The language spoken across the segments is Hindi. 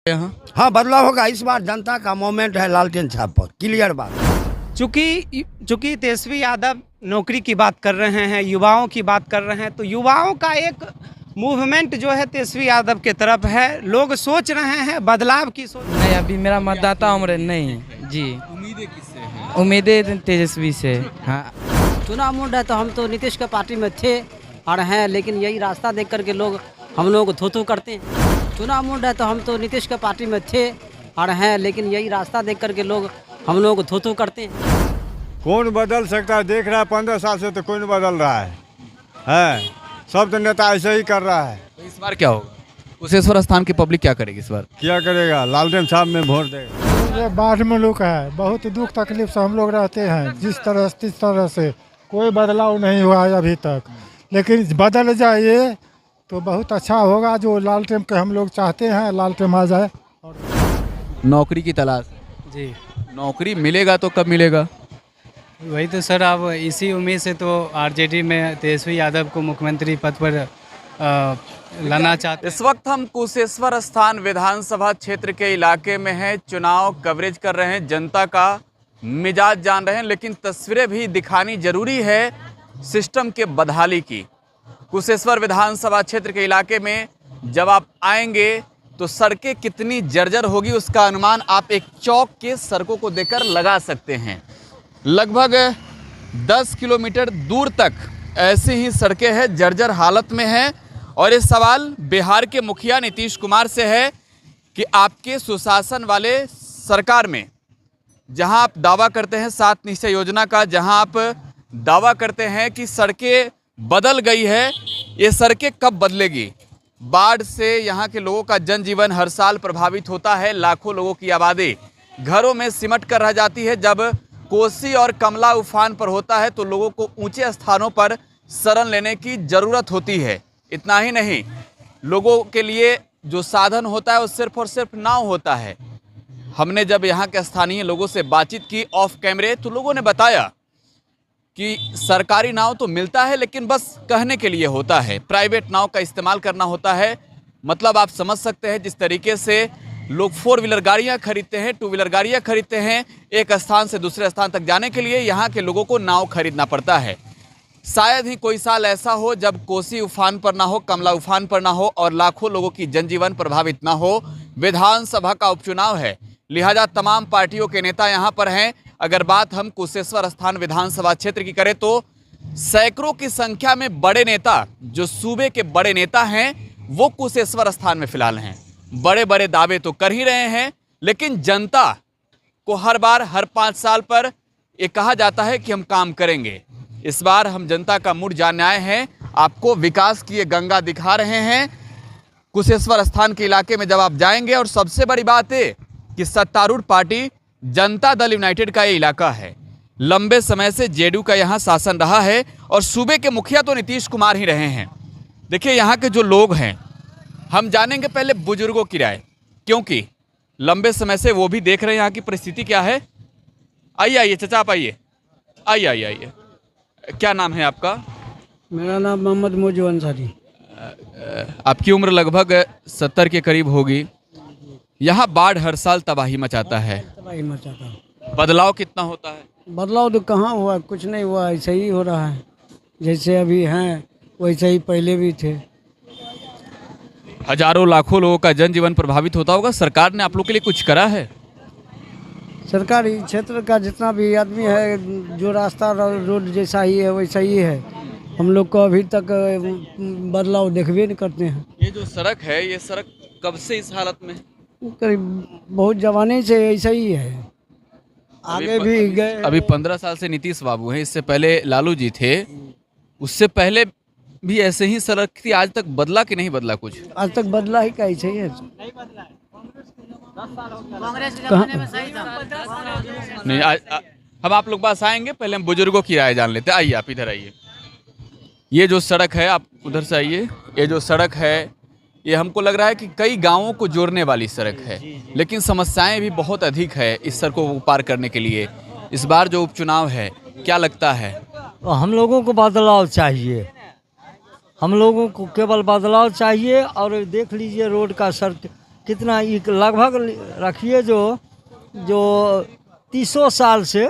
यहाँ हाँ बदलाव होगा। इस बार जनता का मोमेंट है लालटेन छाप पर, क्लियर बात। चूंकि तेजस्वी यादव नौकरी की बात कर रहे हैं, युवाओं की बात कर रहे हैं, तो युवाओं का एक मूवमेंट जो है तेजस्वी यादव के तरफ है। लोग सोच रहे हैं बदलाव की सोच। नहीं, अभी मेरा मतदाता उम्र नहीं जी। उम्मीदें किससे हैं? उम्मीदें तेजस्वी से। हाँ, चुनाव मूड है तो हम तो नीतीश के पार्टी में थे और हैं, लेकिन यही रास्ता देख करके लोग हम लोगों को थू करते हैं। चुनाव मूड है तो हम तो नीतीश के पार्टी में थे और हैं, लेकिन यही रास्ता देख करके लोग हम लोगों को थू करते हैं। कौन बदल सकता है? देख रहा है 15 साल से तो कोई नहीं बदल रहा है। सब तो नेता ऐसे ही कर रहा है। तो इस बार क्या होगा? कुशेश्वर स्थान की पब्लिक क्या करेगी इस बार? क्या करेगा? लालटेन साहब में वोट देगा। ये बाढ़ में लोग है, बहुत दुख तकलीफ से हम लोग रहते हैं। जिस तरह से कोई बदलाव नहीं हुआ है अभी तक, लेकिन बदल जाए तो बहुत अच्छा होगा। जो लालटेन के हम लोग चाहते हैं, लालटेन आ जाए। नौकरी की तलाश जी, नौकरी मिलेगा तो कब मिलेगा? वही तो सर, अब इसी उम्मीद से तो आरजेडी में तेजस्वी यादव को मुख्यमंत्री पद पर लाना चाहते। इस वक्त हम कुशेश्वर स्थान विधानसभा क्षेत्र के इलाके में हैं, चुनाव कवरेज कर रहे हैं, जनता का मिजाज जान रहे हैं, लेकिन तस्वीरें भी दिखानी जरूरी है सिस्टम के बदहाली की। कुशेश्वर विधानसभा क्षेत्र के इलाके में जब आप आएंगे तो सड़कें कितनी जर्जर होगी उसका अनुमान आप एक चौक के सड़कों को देखकर लगा सकते हैं। लगभग 10 किलोमीटर दूर तक ऐसी ही सड़कें हैं, जर्जर हालत में हैं। और ये सवाल बिहार के मुखिया नीतीश कुमार से है कि आपके सुशासन वाले सरकार में जहां आप दावा करते हैं 7 निश्चय योजना का, जहां आप दावा करते हैं कि सड़कें बदल गई है, ये सड़कें कब बदलेगी? बाढ़ से यहाँ के लोगों का जनजीवन हर साल प्रभावित होता है। लाखों लोगों की आबादी घरों में सिमट कर रह जाती है। जब कोसी और कमला उफान पर होता है तो लोगों को ऊंचे स्थानों पर शरण लेने की ज़रूरत होती है। इतना ही नहीं, लोगों के लिए जो साधन होता है वो सिर्फ और सिर्फ नाव होता है। हमने जब यहाँ के स्थानीय लोगों से बातचीत की ऑफ कैमरे तो लोगों ने बताया कि सरकारी नाव तो मिलता है लेकिन बस कहने के लिए होता है, प्राइवेट नाव का इस्तेमाल करना होता है। मतलब आप समझ सकते हैं जिस तरीके से लोग 4 व्हीलर गाड़ियाँ खरीदते हैं, 2 व्हीलर गाड़ियाँ खरीदते हैं, एक स्थान से दूसरे स्थान तक जाने के लिए यहाँ के लोगों को नाव खरीदना पड़ता है। शायद ही कोई साल ऐसा हो जब कोसी उफान पर ना हो, कमला उफान पर ना हो और लाखों लोगों की जनजीवन प्रभावित ना हो। विधानसभा का उपचुनाव है, लिहाजा तमाम पार्टियों के नेता यहाँ पर हैं। अगर बात हम कुशेश्वर स्थान विधानसभा क्षेत्र की करें तो सैकड़ों की संख्या में बड़े नेता, जो सूबे के बड़े नेता हैं, वो कुशेश्वर स्थान में फिलहाल हैं। बड़े बड़े दावे तो कर ही रहे हैं, लेकिन जनता को हर बार हर 5 साल पर ये कहा जाता है कि हम काम करेंगे। इस बार हम जनता का मूड जानने आए हैं, आपको विकास की ये गंगा दिखा रहे हैं कुशेश्वर स्थान के इलाके में जब आप जाएंगे। और सबसे बड़ी बात है कि सत्तारूढ़ पार्टी जनता दल यूनाइटेड का ये इलाका है। लंबे समय से जेडीयू का यहाँ शासन रहा है और सूबे के मुखिया तो नीतीश कुमार ही रहे हैं। देखिए यहाँ के जो लोग हैं, हम जानेंगे पहले बुजुर्गों की राय, क्योंकि लंबे समय से वो भी देख रहे हैं यहाँ की परिस्थिति क्या है। आइए आइए चाचा, आप आइए आइए आइए आइए। क्या नाम है आपका? मेरा नाम मोहम्मद मोजू अंसारी। आपकी उम्र लगभग 70 के करीब होगी। यहाँ बाढ़ हर साल तबाही मचाता है, तबाही मचाता। बदलाव कितना होता है? बदलाव तो कहाँ हुआ, कुछ नहीं हुआ, ऐसे ही हो रहा है। जैसे अभी हैं वैसे ही पहले भी थे। हजारों लाखों लोगों का जनजीवन प्रभावित होता होगा। सरकार ने आप लोग के लिए कुछ करा है? सरकारी क्षेत्र का जितना भी आदमी है, जो रास्ता रोड जैसा ही है वैसा ही है। हम लोग को अभी तक बदलाव देखबे नहीं करते हैं। ये जो सड़क है, ये सड़क कब से इस हालत में? करीब बहुत जमाने से ऐसा ही है। आगे भी गए। अभी 15 साल से नीतीश बाबू हैं, इससे पहले लालू जी थे, उससे पहले भी ऐसे ही सड़क थी। आज तक बदला कि नहीं बदला कुछ? आज तक बदला ही कैसे है? नहीं, हम आप लोग पास आएंगे, पहले हम बुजुर्गों की राय जान लेते हैं। आइए आप इधर आइए। ये जो सड़क है, आप उधर से आइए। ये जो सड़क है, ये हमको लग रहा है कि कई गांवों को जोड़ने वाली सड़क है, लेकिन समस्याएं भी बहुत अधिक है इस सड़कों को पार करने के लिए। इस बार जो उपचुनाव है, क्या लगता है? हम लोगों को बदलाव चाहिए, हम लोगों को केवल बदलाव चाहिए। और देख लीजिए रोड का सड़क कितना लगभग रखिए जो 30 साल से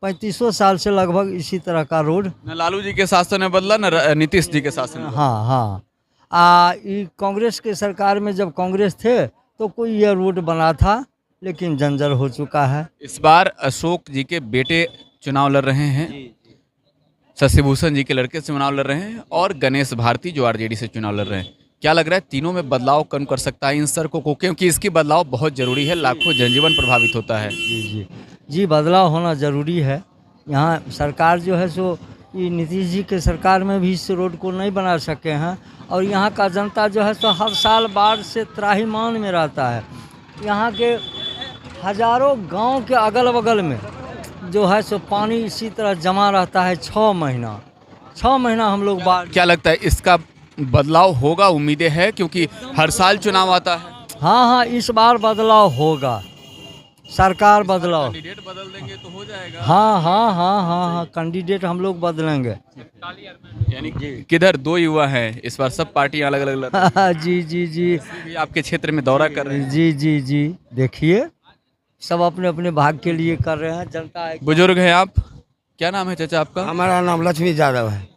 35 साल से लगभग इसी तरह का रोड। न लालू जी के शासन में बदला न नीतीश जी के शासन में। हाँ हाँ कांग्रेस के सरकार में जब कांग्रेस थे तो कोई ये रोड बना था, लेकिन जंजर हो चुका है। इस बार अशोक जी के बेटे चुनाव लड़ रहे हैं, शशिभूषण जी के लड़के से चुनाव लड़ रहे हैं, और गणेश भारती जो आरजेडी से चुनाव लड़ रहे हैं। क्या लग रहा है तीनों में बदलाव कौन कर सकता है इन सड़कों को, क्योंकि इसकी बदलाव बहुत जरूरी है, लाखों जनजीवन प्रभावित होता है। जी बदलाव होना ज़रूरी है। यहाँ सरकार जो है सो ये नीतीश जी के सरकार में भी इस रोड को नहीं बना सके हैं, और यहाँ का जनता जो है सो हर साल बाढ़ से त्राहिमाम में रहता है। यहाँ के हजारों गांव के अगल बगल में जो है सो पानी इसी तरह जमा रहता है 6 महीना हम लोग बाढ़। क्या लगता है इसका बदलाव होगा, उम्मीदें है, क्योंकि हर साल चुनाव आता है। हाँ इस बार बदलाव होगा, सरकार बदलाव। कैंडिडेट बदल देंगे तो हो जाएगा। हाँ कैंडिडेट हम लोग बदलेंगे। यानी किधर 2 युवा हैं इस बार, सब पार्टियां अलग अलग लड़ रही हैं। जी भी आपके क्षेत्र में दौरा कर रहे हैं। जी देखिए सब अपने अपने भाग के लिए कर रहे हैं। जनता बुजुर्ग हैं आप, क्या नाम है चाचा आपका? हमारा नाम लक्ष्मी यादव है।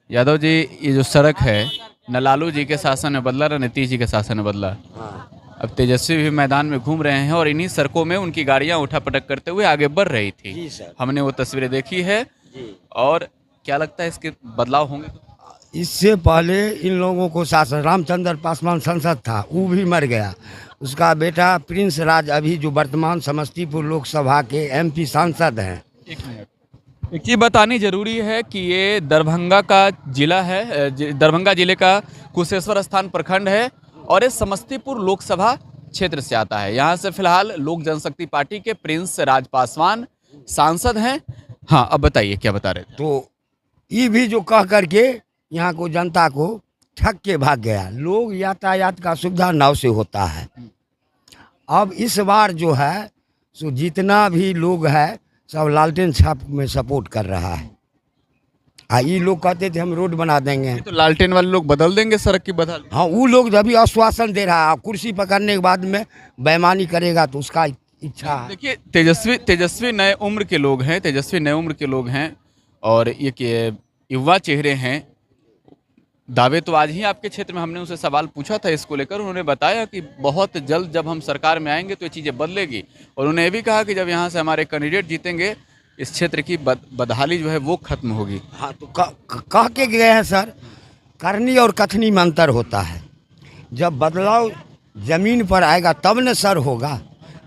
यादव जी, ये जो सड़क है न लालू जी के शासन में बदला न नीतीश जी के शासन में बदला। अब तेजस्वी भी मैदान में घूम रहे हैं और इन्हीं सड़कों में उनकी गाड़ियां उठापटक करते हुए आगे बढ़ रही थी। जी सर। हमने वो तस्वीरें देखी है। और क्या लगता है इसके बदलाव होंगे? इससे पहले इन लोगों को शासन रामचंद्र पासवान सांसद था, वो भी मर गया। उसका बेटा प्रिंस राज अभी जो वर्तमान समस्तीपुर लोकसभा के एमपी सांसद हैं। एक चीज़ बतानी जरूरी है कि ये दरभंगा का जिला है, दरभंगा जिले का कुशेश्वर स्थान प्रखंड है, और ये समस्तीपुर लोकसभा क्षेत्र से आता है। यहाँ से फिलहाल लोक जनशक्ति पार्टी के प्रिंस राज पासवान सांसद हैं। हाँ, अब बताइए क्या बता रहे थे? तो ये भी जो कह करके यहाँ को जनता को ठग के भाग गया। लोग यातायात का सुविधा नाव से होता है। अब इस बार जो है सो जितना भी लोग है सब लालटेन छाप में सपोर्ट कर रहा है। ये लोग कहते थे हम रोड बना देंगे, तो लालटेन वाले लोग बदल देंगे सड़क की बदल। हाँ वो लोग अभी आश्वासन दे रहा है, कुर्सी पकड़ने के बाद में बेईमानी करेगा तो उसका इच्छा है। देखिए तेजस्वी नए उम्र के लोग हैं, तेजस्वी नए उम्र के लोग हैं, और ये युवा चेहरे हैं। दावे तो आज ही आपके क्षेत्र में हमने उनसे सवाल पूछा था इसको लेकर, उन्होंने बताया कि बहुत जल्द जब हम सरकार में आएंगे तो ये चीज़ें बदलेगी। और उन्होंने ये भी कहा कि जब यहाँ से हमारे कैंडिडेट जीतेंगे इस क्षेत्र की बदहाली जो है वो खत्म होगी। हाँ तो कह के गए हैं सर, करनी और कथनी में अंतर होता है। जब बदलाव जमीन पर आएगा तब न सर होगा।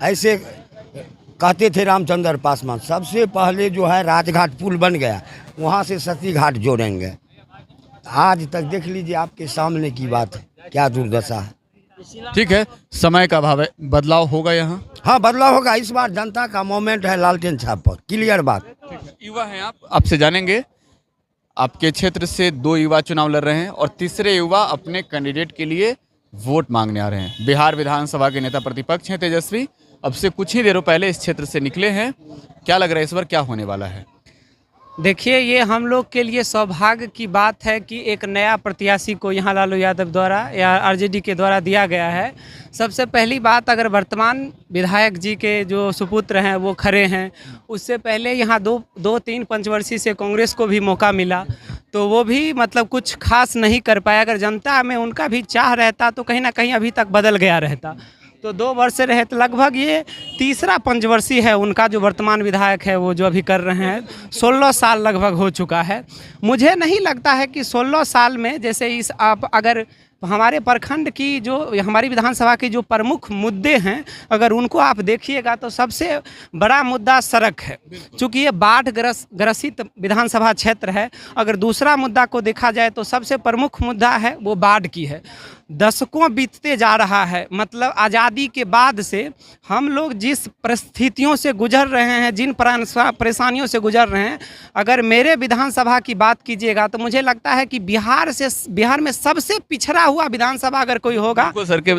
ऐसे कहते थे रामचंद्र पासवान। सबसे पहले जो है राजघाट पुल बन गया, वहाँ से सती घाट जोड़ेंगे। आज तक देख लीजिए आपके सामने की बात है, क्या दुर्दशा है। ठीक है, समय का अभाव है, बदलाव होगा यहाँ। हाँ बदलाव होगा। इस बार जनता का मोमेंट है लालटेन छाप पर, क्लियर बात। युवा हैं आप, आपसे जानेंगे। आपके क्षेत्र से 2 युवा चुनाव लड़ रहे हैं और तीसरे युवा अपने कैंडिडेट के लिए वोट मांगने आ रहे हैं। बिहार विधानसभा के नेता प्रतिपक्ष हैं तेजस्वी, अब से कुछ ही देरों पहले इस क्षेत्र से निकले हैं। क्या लग रहा है इस बार क्या होने वाला है? देखिए, ये हम लोग के लिए सौभाग्य की बात है कि एक नया प्रत्याशी को यहाँ लालू यादव द्वारा या आरजेडी के द्वारा दिया गया है। सबसे पहली बात, अगर वर्तमान विधायक जी के जो सुपुत्र हैं वो खड़े हैं, उससे पहले यहाँ 2-3 पंचवर्षीय से कांग्रेस को भी मौका मिला तो वो भी मतलब कुछ खास नहीं कर पाया। अगर जनता में उनका भी चाह रहता तो कहीं ना कहीं अभी तक बदल गया रहता। तो 2 वर्ष से रहे तो लगभग ये तीसरा पंचवर्षीय है उनका, जो वर्तमान विधायक है वो जो अभी कर रहे हैं। 16 साल लगभग हो चुका है। मुझे नहीं लगता है कि 16 साल में, जैसे इस आप अगर हमारे प्रखंड की जो हमारी विधानसभा के जो प्रमुख मुद्दे हैं अगर उनको आप देखिएगा तो सबसे बड़ा मुद्दा सड़क है। चूँकि ये बाढ़ ग्रसित विधानसभा क्षेत्र है। अगर दूसरा मुद्दा को देखा जाए तो सबसे प्रमुख मुद्दा है वो बाढ़ की है। दशकों बीतते जा रहा है, मतलब आज़ादी के बाद से हम लोग जिस परिस्थितियों से गुजर रहे हैं, जिन परेशानियों से गुजर रहे हैं, अगर मेरे विधानसभा की बात कीजिएगा तो मुझे लगता है कि बिहार में सबसे पिछड़ा हुआ विधानसभा अगर कोई होगा। सर के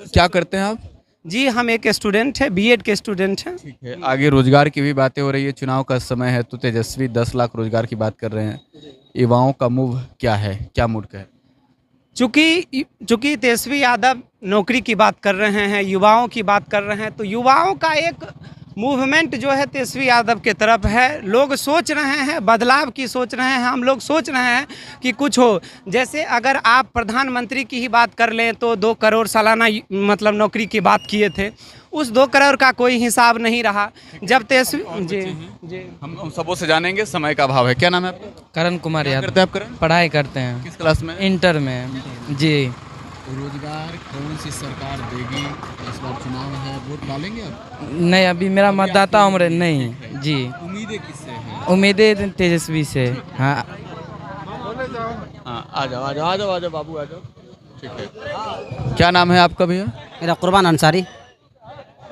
क्या करते हैं आप? जी, हम एक स्टूडेंट है, बीएड के स्टूडेंट हैं। ठीक है, आगे रोजगार की भी बातें हो रही है, चुनाव का समय है तो तेजस्वी 10 लाख रोजगार की बात कर रहे हैं। युवाओं का मूव क्या है, क्या मूड का है? चूँकि तेजस्वी यादव नौकरी की बात कर रहे हैं, युवाओं की बात कर रहे हैं, तो युवाओं का एक मूवमेंट जो है तेजस्वी यादव के तरफ है। लोग सोच रहे हैं, बदलाव की सोच रहे हैं। हम लोग सोच रहे हैं कि कुछ हो। जैसे अगर आप प्रधानमंत्री की ही बात कर लें तो 2 करोड़ सालाना मतलब नौकरी की बात किए थे। उस 2 करोड़ का कोई हिसाब नहीं रहा जब तेजस्वी जी हम सबों से जानेंगे, समय का अभाव है। क्या नाम है आपका? करण कुमार क्या यादव। करते हैं आप? करण, पढ़ाई करते हैं, किस क्लास में? इंटर में। जी। रोजगार कौन सी सरकार देगी? इस बार चुनाव है, वोट डालेंगे आप? नहीं, अभी मेरा मतदाता उम्र नहीं। जी। उम्मीदें किससे हैं? उम्मीदें तेजस्वी से। हाँ। हाँ, आ जाओ बाबू, आ जाओ। ठीक है। क्या नाम है आपका भैया? मेरा कुर्बान अंसारी।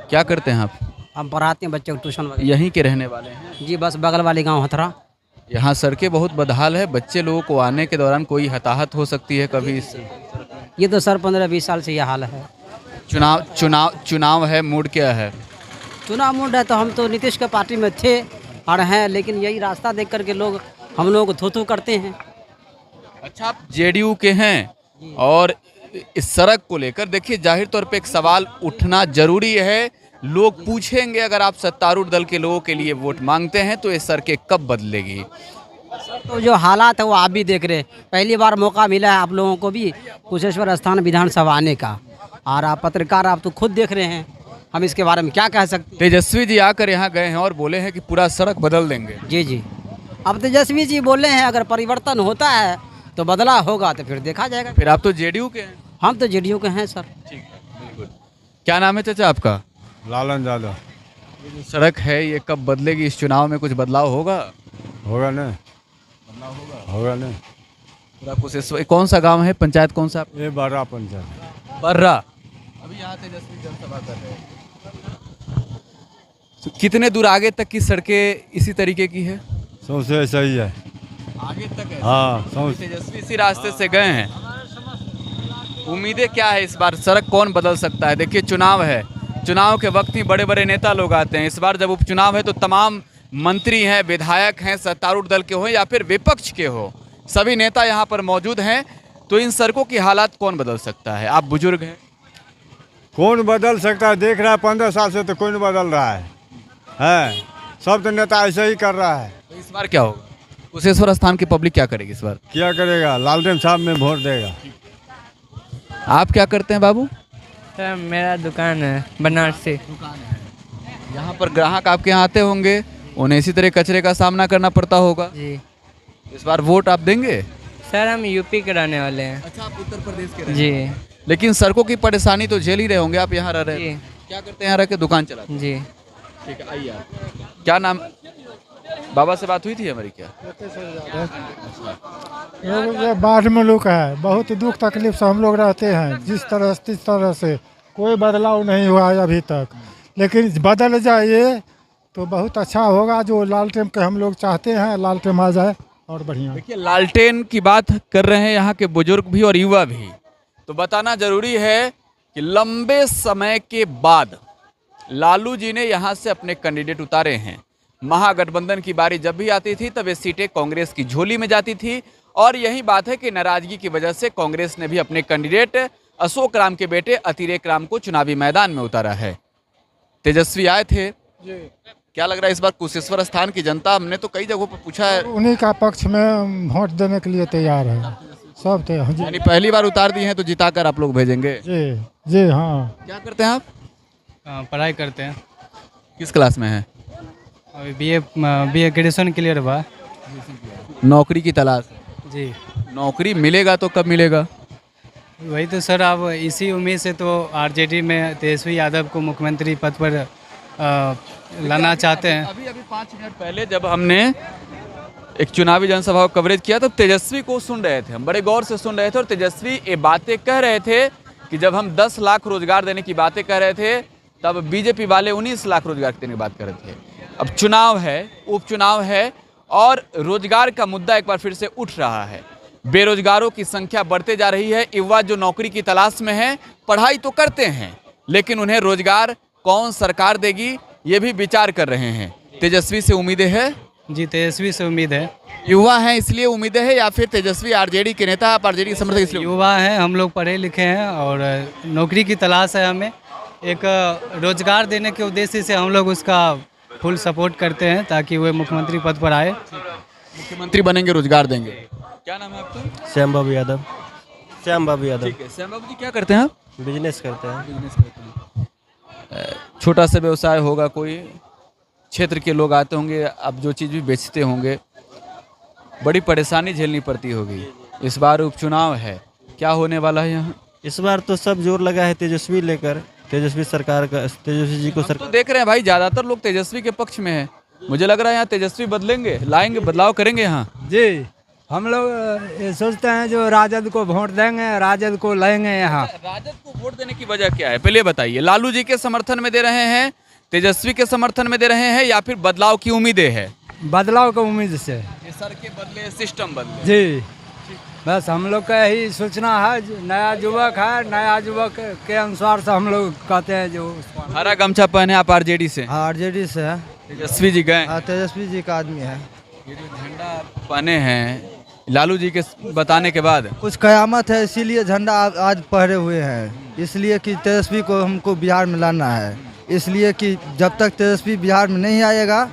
क्या करते हैं आप? हम पढ़ाते हैं बच्चों को ट्यूशन वगैरह। यहीं के रहने वाले हैं? जी, बस बगल वाले गांव हथरा। यहाँ सड़कें बहुत बदहाल है, बच्चे लोगों को आने के दौरान कोई हताहत हो सकती है कभी। ये तो सर 15-20 साल से यह हाल है। चुनाव है, मूड क्या है? चुनाव मूड है तो हम तो नीतीश के पार्टी में थे और हैं, लेकिन यही रास्ता देख करके लोग हम लोगों को थू करते हैं। अच्छा, आप जेडीयू के हैं और इस सड़क को लेकर देखिए जाहिर तौर पे एक सवाल उठना जरूरी है। लोग पूछेंगे अगर आप सत्तारूढ़ दल के लोगों के लिए वोट मांगते हैं तो ये सड़कें कब बदलेगी? तो जो हालात है वो आप भी देख रहे हैं। पहली बार मौका मिला है आप लोगों को भी कुशेश्वर स्थान विधानसभा आने का, और आप पत्रकार आप तो खुद देख रहे हैं, हम इसके बारे में क्या कह सकते हैं। तेजस्वी जी आकर यहाँ गए हैं और बोले हैं कि पूरा सड़क बदल देंगे। जी जी, अब तेजस्वी जी बोले हैं अगर परिवर्तन होता है तो बदलाव होगा, तो फिर देखा जाएगा। फिर आप तो जेडीयू के हैं? हम तो जेडीयू के हैं सर। ठीक है, बिल्कुल। क्या नाम है चाचा आपका? लालन यादव। ये जो सड़क है ये कब बदलेगी? इस चुनाव में कुछ बदलाव होगा? होगा ना, होगा ना। पूरा कुशेश्वर, कौन सा गांव है, पंचायत कौन सा? ये बड़ा पंचायत बर्रा। अभी यहाँ तेजस्वी जनसभा कर रहे हैं। तो कितने दूर आगे तक की सड़कें इसी तरीके की है? सबसे सही है। आगे तक है? हाँ, तेजस्वी इसी रास्ते से गए हैं। उम्मीदें क्या है इस बार? सड़क कौन बदल सकता है? देखिए चुनाव है, चुनाव के वक्त ही बड़े बड़े नेता लोग आते हैं। इस बार जब उपचुनाव है तो तमाम मंत्री हैं, विधायक हैं, सत्तारूढ़ दल के हो या फिर विपक्ष के हो, सभी नेता यहाँ पर मौजूद हैं। तो इन सड़कों की हालात कौन बदल सकता है? आप बुजुर्ग हैं। कौन बदल सकता है? देख रहा है 15 साल से तो कोई नहीं बदल रहा है। सब तो नेता ऐसे ही कर रहा है। तो इस बार क्या होगा? कुशेश्वर स्थान की पब्लिक क्या करेगी इस बार? क्या करेगा? लालटेन साहब में वोट देगा। आप क्या करते हैं बाबू? सर मेरा दुकान है बनारसी। यहाँ पर ग्राहक आपके यहाँ आते होंगे, उन्हें इसी तरह कचरे का सामना करना पड़ता होगा। जी। इस बार वोट आप देंगे? सर हम यूपी के रहने वाले हैं। अच्छा, आप उत्तर प्रदेश के? जी। लेकिन सड़कों की परेशानी तो झेल ही रहे होंगे आप यहाँ रह रहे हैं। जी। क्या करते हैं यहाँ रह के? दुकान चलाते हैं। जी। ठीक है, आइए आप। क्या नाम? बाबा से बात हुई थी हमारी क्या? ये बाढ़ में लोग है, बहुत दुख तकलीफ से हम लोग रहते हैं। जिस तरह से कोई बदलाव नहीं हुआ है अभी तक, लेकिन बदल जाए तो बहुत अच्छा होगा। जो लालटेन के हम लोग चाहते हैं, लालटेन आ जाए और बढ़िया। देखिए लालटेन की बात कर रहे हैं यहाँ के बुजुर्ग भी और युवा भी। तो बताना जरूरी है कि लंबे समय के बाद लालू जी ने यहाँ से अपने कैंडिडेट उतारे हैं। महागठबंधन की बारी जब भी आती थी तब ये सीटें कांग्रेस की झोली में जाती थी, और यही बात है कि नाराजगी की वजह से कांग्रेस ने भी अपने कैंडिडेट अशोक राम के बेटे अतिरेक राम को चुनावी मैदान में उतारा है। तेजस्वी आए थे जी। क्या लग रहा है इस बार कुशेश्वर स्थान की जनता? हमने तो कई जगहों पर पूछा है, उन्हीं का पक्ष में वोट देने के लिए तैयार है सब। यानी पहली बार उतार दी हैं तो जिताकर आप लोग भेजेंगे? जी जी हाँ। क्या करते हैं आप? पढ़ाई करते हैं। किस क्लास में हैं? अभी बीए ग्रेजुएशन क्लियर हुआ। नौकरी की तलाश? जी। नौकरी मिलेगा तो कब मिलेगा? वही तो सर, अब इसी उम्मीद से तो आरजेडी में तेजस्वी यादव को मुख्यमंत्री पद पर लाना चाहते हैं। अभी 5 मिनट पहले जब हमने एक चुनावी जनसभा को कवरेज किया तो तेजस्वी को सुन रहे थे, हम बड़े गौर से सुन रहे थे, और तेजस्वी ये बातें कह रहे थे कि जब हम 10 लाख रोजगार देने की बातें कर रहे थे तब बीजेपी वाले 19 लाख रोजगार देने की बात कर रहे थे। अब चुनाव है, उपचुनाव है, और रोजगार का मुद्दा एक बार फिर से उठ रहा है। बेरोजगारों की संख्या बढ़ते जा रही है। युवा जो नौकरी की तलाश में है, पढ़ाई तो करते हैं लेकिन उन्हें रोजगार कौन सरकार देगी ये भी विचार कर रहे हैं। तेजस्वी से उम्मीदें है? जी, तेजस्वी से उम्मीद है। युवा हैं इसलिए उम्मीदें हैं या फिर तेजस्वी आरजेडी के नेता, आप आरजेडी के समर्थक इसलिए? युवा हैं, हम लोग पढ़े लिखे हैं और नौकरी की तलाश है हमें। एक रोजगार देने के उद्देश्य से हम लोग उसका फुल सपोर्ट करते हैं ताकि वो मुख्यमंत्री पद पर आए। मुख्यमंत्री बनेंगे, रोजगार देंगे। क्या नाम है आपका? श्याम बाबू यादव। श्याम बाबू यादव। ठीक है, श्याम बाबू जी क्या करते हैं आप? बिजनेस करते हैं। बिजनेस करते हैं। छोटा सा व्यवसाय होगा, कोई क्षेत्र के लोग आते होंगे, अब जो चीज़ भी बेचते होंगे, बड़ी परेशानी झेलनी पड़ती होगी। इस बार उपचुनाव है, क्या होने वाला है यहाँ? इस बार तो सब जोर लगा है तेजस्वी लेकर, तेजस्वी सरकार का, तेजस्वी जी को तो सरकार। देख रहे हैं भाई, ज़्यादातर लोग तेजस्वी के पक्ष में है। मुझे लग रहा है यहाँ तेजस्वी बदलेंगे, लाएंगे, बदलाव करेंगे यहाँ। जी, हम लोग ये सोचते हैं जो राजद को वोट देंगे, राजद को लेंगे यहाँ। राजद को वोट देने की वजह क्या है, पहले बताइए। लालू जी के समर्थन में दे रहे हैं, तेजस्वी के समर्थन में दे रहे हैं, या फिर बदलाव की उम्मीदें है? बदलाव की उम्मीद से। ये सर के बदले सिस्टम बदले। जी, बस हम लोग का यही सोचना है। नया युवक है, नया युवक के अनुसार से हम लोग कहते हैं जो। हरा गमछा पहने आप आरजेडी से? आरजेडी से है। तेजस्वी जी गए? तेजस्वी जी का आदमी है। ये जो झंडा पहने हैं लालू जी के बताने के बाद, कुछ कयामत है इसीलिए झंडा आज पहरे हुए हैं, इसलिए कि तेजस्वी को हमको बिहार में लाना है। इसलिए कि जब तक तेजस्वी बिहार में नहीं आएगा,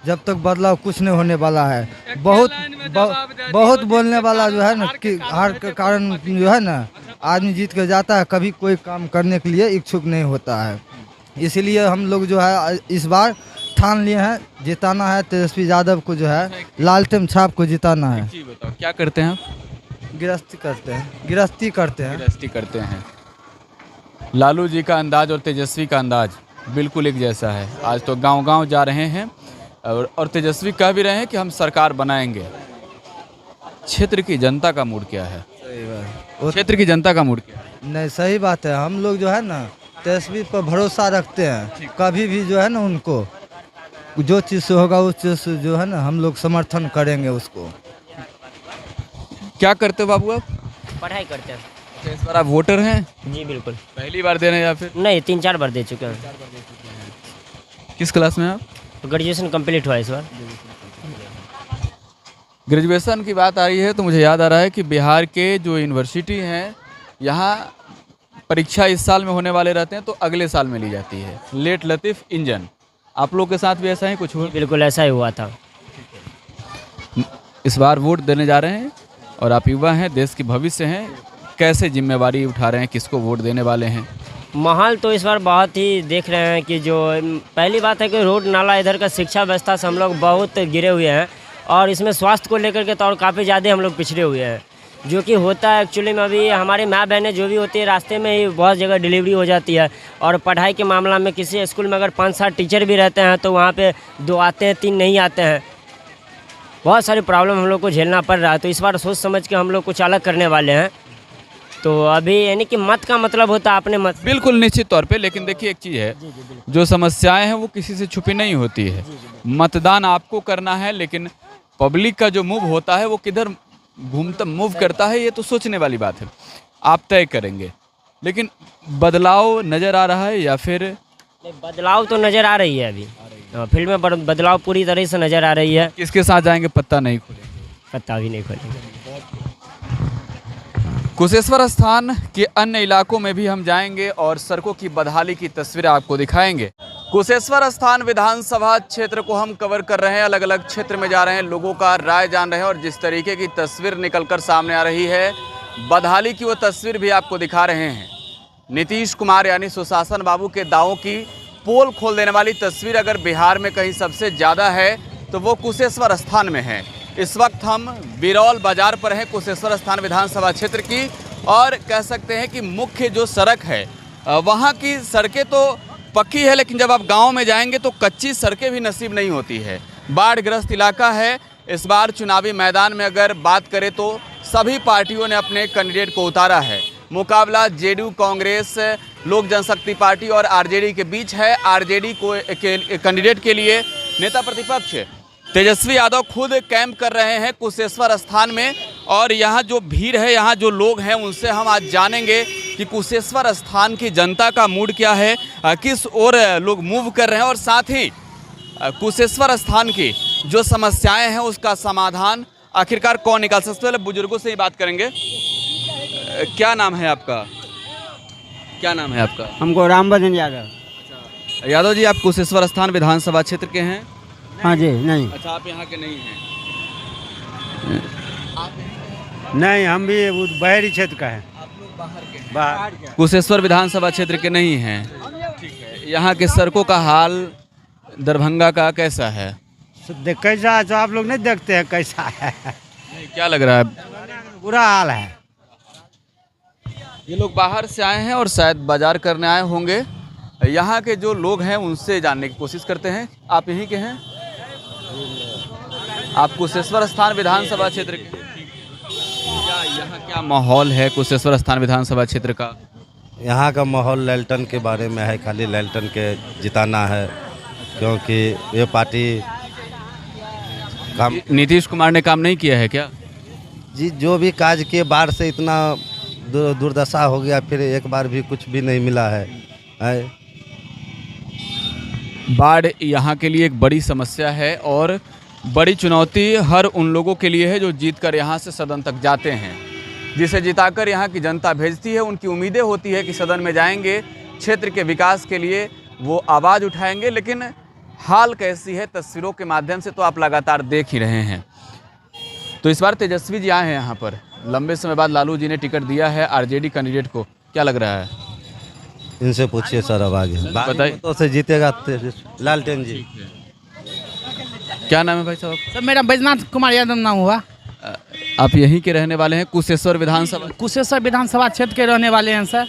जब तक बदलाव कुछ नहीं होने वाला है। बहुत बोलने वाला जो है ना कि हार के कारण जो है ना आदमी जीत कर जाता है, कभी कोई काम करने के लिए इच्छुक नहीं होता है। इसलिए हम लोग जो है इस बार ठान लिए हैं, जिताना है तेजस्वी यादव को, जो है लालटेन छाप को जिताना है। जी बताओ, क्या करते हैं आप? गिरफ्ती करते हैं। गिरफ्ती करते हैं। लालू जी का अंदाज और तेजस्वी का अंदाज बिल्कुल एक जैसा है। आज तो गांव-गांव जा रहे हैं और तेजस्वी कह भी रहे हैं कि हम सरकार बनाएंगे। क्षेत्र की जनता का मूड क्या है? क्षेत्र की जनता का मूड क्या है? नहीं, सही बात है। हम लोग जो है ना तेजस्वी पर भरोसा रखते हैं। कभी भी जो है ना उनको जो चीज़ से होगा उस चीज़ से जो है ना हम लोग समर्थन करेंगे उसको। क्या करते हो बाबू आप? पढ़ाई करते हैं। अच्छा, इस बार आप वोटर हैं? जी बिल्कुल। पहली बार दे रहे हैं या फिर? नहीं, 3-4 बार दे चुके हैं। किस क्लास में आप? ग्रेजुएशन कंप्लीट हुआ इस बार। ग्रेजुएशन की बात आ रही है तो मुझे याद आ रहा है कि बिहार के जो यूनिवर्सिटी हैं, यहाँ परीक्षा इस साल में होने वाले रहते हैं तो अगले साल में ली जाती है। लेट लतीफ़ इंजन, आप लोग के साथ भी ऐसा ही कुछ हुआ? बिल्कुल ऐसा ही हुआ था। इस बार वोट देने जा रहे हैं और आप युवा हैं, देश के भविष्य हैं, कैसे जिम्मेवारी उठा रहे हैं, किसको वोट देने वाले हैं? माहौल तो इस बार बहुत ही देख रहे हैं कि जो पहली बात है कि रोड नाला इधर का शिक्षा व्यवस्था से हम लोग बहुत गिरे हुए हैं और इसमें स्वास्थ्य को लेकर के तो और काफ़ी ज़्यादा हम लोग पिछड़े हुए हैं। जो कि होता है एक्चुअली में, अभी हमारी माँ बहनें जो भी होती है रास्ते में ही बहुत जगह डिलीवरी हो जाती है। और पढ़ाई के मामला में किसी स्कूल में अगर 5-7 टीचर भी रहते हैं तो वहाँ पे 2 आते हैं, 3 नहीं आते हैं। बहुत सारी प्रॉब्लम हम लोग को झेलना पड़ रहा है। तो इस बार सोच समझ के हम लोग कुछ अलग करने वाले हैं। तो अभी यानी कि मत का मतलब होता है अपने मत। बिल्कुल निश्चित तौर पे, लेकिन देखिए एक चीज़ है, जो समस्याएं हैं वो किसी से छुपी नहीं होती है। मतदान आपको करना है, लेकिन पब्लिक का जो मूव होता है वो किधर घूमता मूव करता है ये तो सोचने वाली बात है, आप तय करेंगे। लेकिन बदलाव नज़र आ रहा है या फिर? बदलाव तो नज़र आ रही है अभी, फील्ड में बदलाव पूरी तरह से नज़र आ रही है। किसके साथ जाएंगे पत्ता नहीं खोलेंगे? पत्ता भी नहीं खोलेंगे। कुशेश्वर स्थान के अन्य इलाकों में भी हम जाएंगे और सड़कों की बदहाली की तस्वीरें आपको दिखाएंगे। कुशेश्वर स्थान विधानसभा क्षेत्र को हम कवर कर रहे हैं, अलग अलग क्षेत्र में जा रहे हैं, लोगों का राय जान रहे हैं और जिस तरीके की तस्वीर निकलकर सामने आ रही है, बदहाली की वो तस्वीर भी आपको दिखा रहे हैं। नीतीश कुमार यानी सुशासन बाबू के दावों की पोल खोल देने वाली तस्वीर अगर बिहार में कहीं सबसे ज़्यादा है तो वो कुशेश्वर स्थान में है। इस वक्त हम बिरौल बाजार पर हैं, कुशेश्वर स्थान विधानसभा क्षेत्र की, और कह सकते हैं कि मुख्य जो सड़क है वहाँ की सड़कें तो पक्की है, लेकिन जब आप गांव में जाएंगे तो कच्ची सड़कें भी नसीब नहीं होती है। बाढ़ग्रस्त इलाका है। इस बार चुनावी मैदान में अगर बात करें तो सभी पार्टियों ने अपने कैंडिडेट को उतारा है। मुकाबला जेडीयू, कांग्रेस, लोक जनशक्ति पार्टी और आरजेडी के बीच है। आरजेडी को कैंडिडेट के लिए नेता प्रतिपक्ष तेजस्वी यादव खुद कैंप कर रहे हैं कुशेश्वर स्थान में, और यहाँ जो भीड़ है, यहाँ जो लोग हैं, उनसे हम आज जानेंगे कि कुशेश्वर स्थान की जनता का मूड क्या है, किस ओर लोग मूव कर रहे हैं, और साथ ही कुशेश्वर स्थान की जो समस्याएं हैं उसका समाधान आखिरकार कौन निकाल सकता है? पहले बुजुर्गों से ही बात करेंगे। क्या नाम है आपका? क्या नाम है आपका? हमको राम भजन यादव। यादव जी, आप कुशेश्वर स्थान विधानसभा क्षेत्र के हैं? हाँ जी। नहीं अच्छा, आप यहाँ के नहीं हैं? नहीं, हम भी बहरी क्षेत्र का है। आप लोग बाहर के हैं? बाहर। कुशेश्वर विधानसभा क्षेत्र के नहीं हैं? ठीक है। यहाँ के सड़कों का हाल दरभंगा का कैसा है? कैसा है? जो आप लोग नहीं देखते हैं कैसा है? क्या लग रहा है? बुरा हाल है। ये लोग बाहर से आए हैं और शायद बाजार करने आए होंगे। यहाँ के जो लोग हैं उनसे जानने की कोशिश करते हैं। आप यहीं के हैं? आप कुशेश्वर स्थान विधानसभा क्षेत्र के? क्या यहाँ क्या माहौल है कुशेश्वर स्थान विधानसभा क्षेत्र का? यहाँ का माहौल लैल्टन के बारे में है, खाली लैल्टन के जिताना है, क्योंकि ये पार्टी काम। नीतीश कुमार ने काम नहीं किया है क्या? जी, जो भी काज किए बाढ़ से इतना दुर्दशा हो गया, फिर एक बार भी कुछ भी नहीं मिला है। बाढ़ यहाँ के लिए एक बड़ी समस्या है और बड़ी चुनौती हर उन लोगों के लिए है जो जीतकर यहाँ से सदन तक जाते हैं। जिसे जिताकर यहाँ की जनता भेजती है, उनकी उम्मीदें होती है कि सदन में जाएंगे, क्षेत्र के विकास के लिए वो आवाज़ उठाएंगे। लेकिन हाल कैसी है तस्वीरों के माध्यम से तो आप लगातार देख ही रहे हैं। तो इस बार तेजस्वी जी आए हैं यहाँ पर। लंबे समय बाद लालू जी ने टिकट दिया है आरजेडी कैंडिडेट को। क्या लग रहा है? इनसे पूछिए सर, आवाज बताइए। तो से जीतेगा लालटेन जी। क्या नाम है भाई साहब? सर मेरा बैजनाथ कुमार यादव नाम हुआ। आप यहीं के रहने वाले हैं? कुशेश्वर विधानसभा क्षेत्र के रहने वाले हैं सर।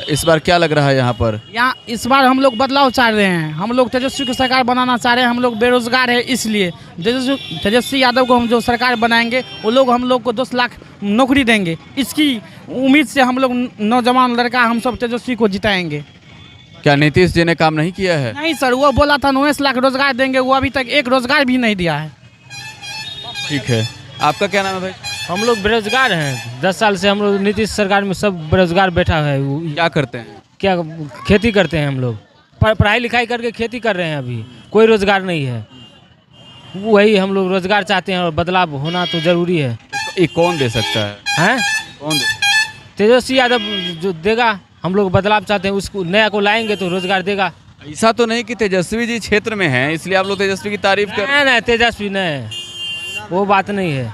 इस बार क्या लग रहा है यहाँ पर? यहाँ इस बार हम लोग बदलाव चाह रहे हैं। हम लोग तेजस्वी की सरकार बनाना चाह रहे हैं। हम लोग बेरोजगार है, इसलिए तेजस्वी यादव को हम जो सरकार बनाएंगे वो लोग हम लोग को 10 लाख नौकरी देंगे। इसकी उम्मीद से हम लोग नौजवान लड़का हम सब तेजस्वी को जिताएंगे। क्या नीतीश जी ने काम नहीं किया है? नहीं सर, वो बोला था 19 लाख रोजगार देंगे, वो अभी तक एक रोजगार भी नहीं दिया है। ठीक है। आपका क्या नाम है भाई? हम लोग बेरोजगार हैं। 10 साल से हम लोग नीतीश सरकार में सब बेरोजगार बैठा है। क्या करते हैं? क्या खेती करते हैं हम लोग। पढ़ाई लिखाई करके खेती कर रहे हैं। अभी कोई रोजगार नहीं है। वही हम लोग रोजगार चाहते हैं और बदलाव होना तो जरूरी है। ये कौन दे सकता है? हैं? कौन दे? तेजस्वी यादव जो देगा। हम लोग बदलाव चाहते हैं, उसको नया को लाएंगे तो रोजगार देगा। ऐसा तो नहीं कि तेजस्वी जी क्षेत्र में हैं इसलिए आप लोग तेजस्वी की तारीफ कर? नहीं, तेजस्वी नहीं, वो बात नहीं है।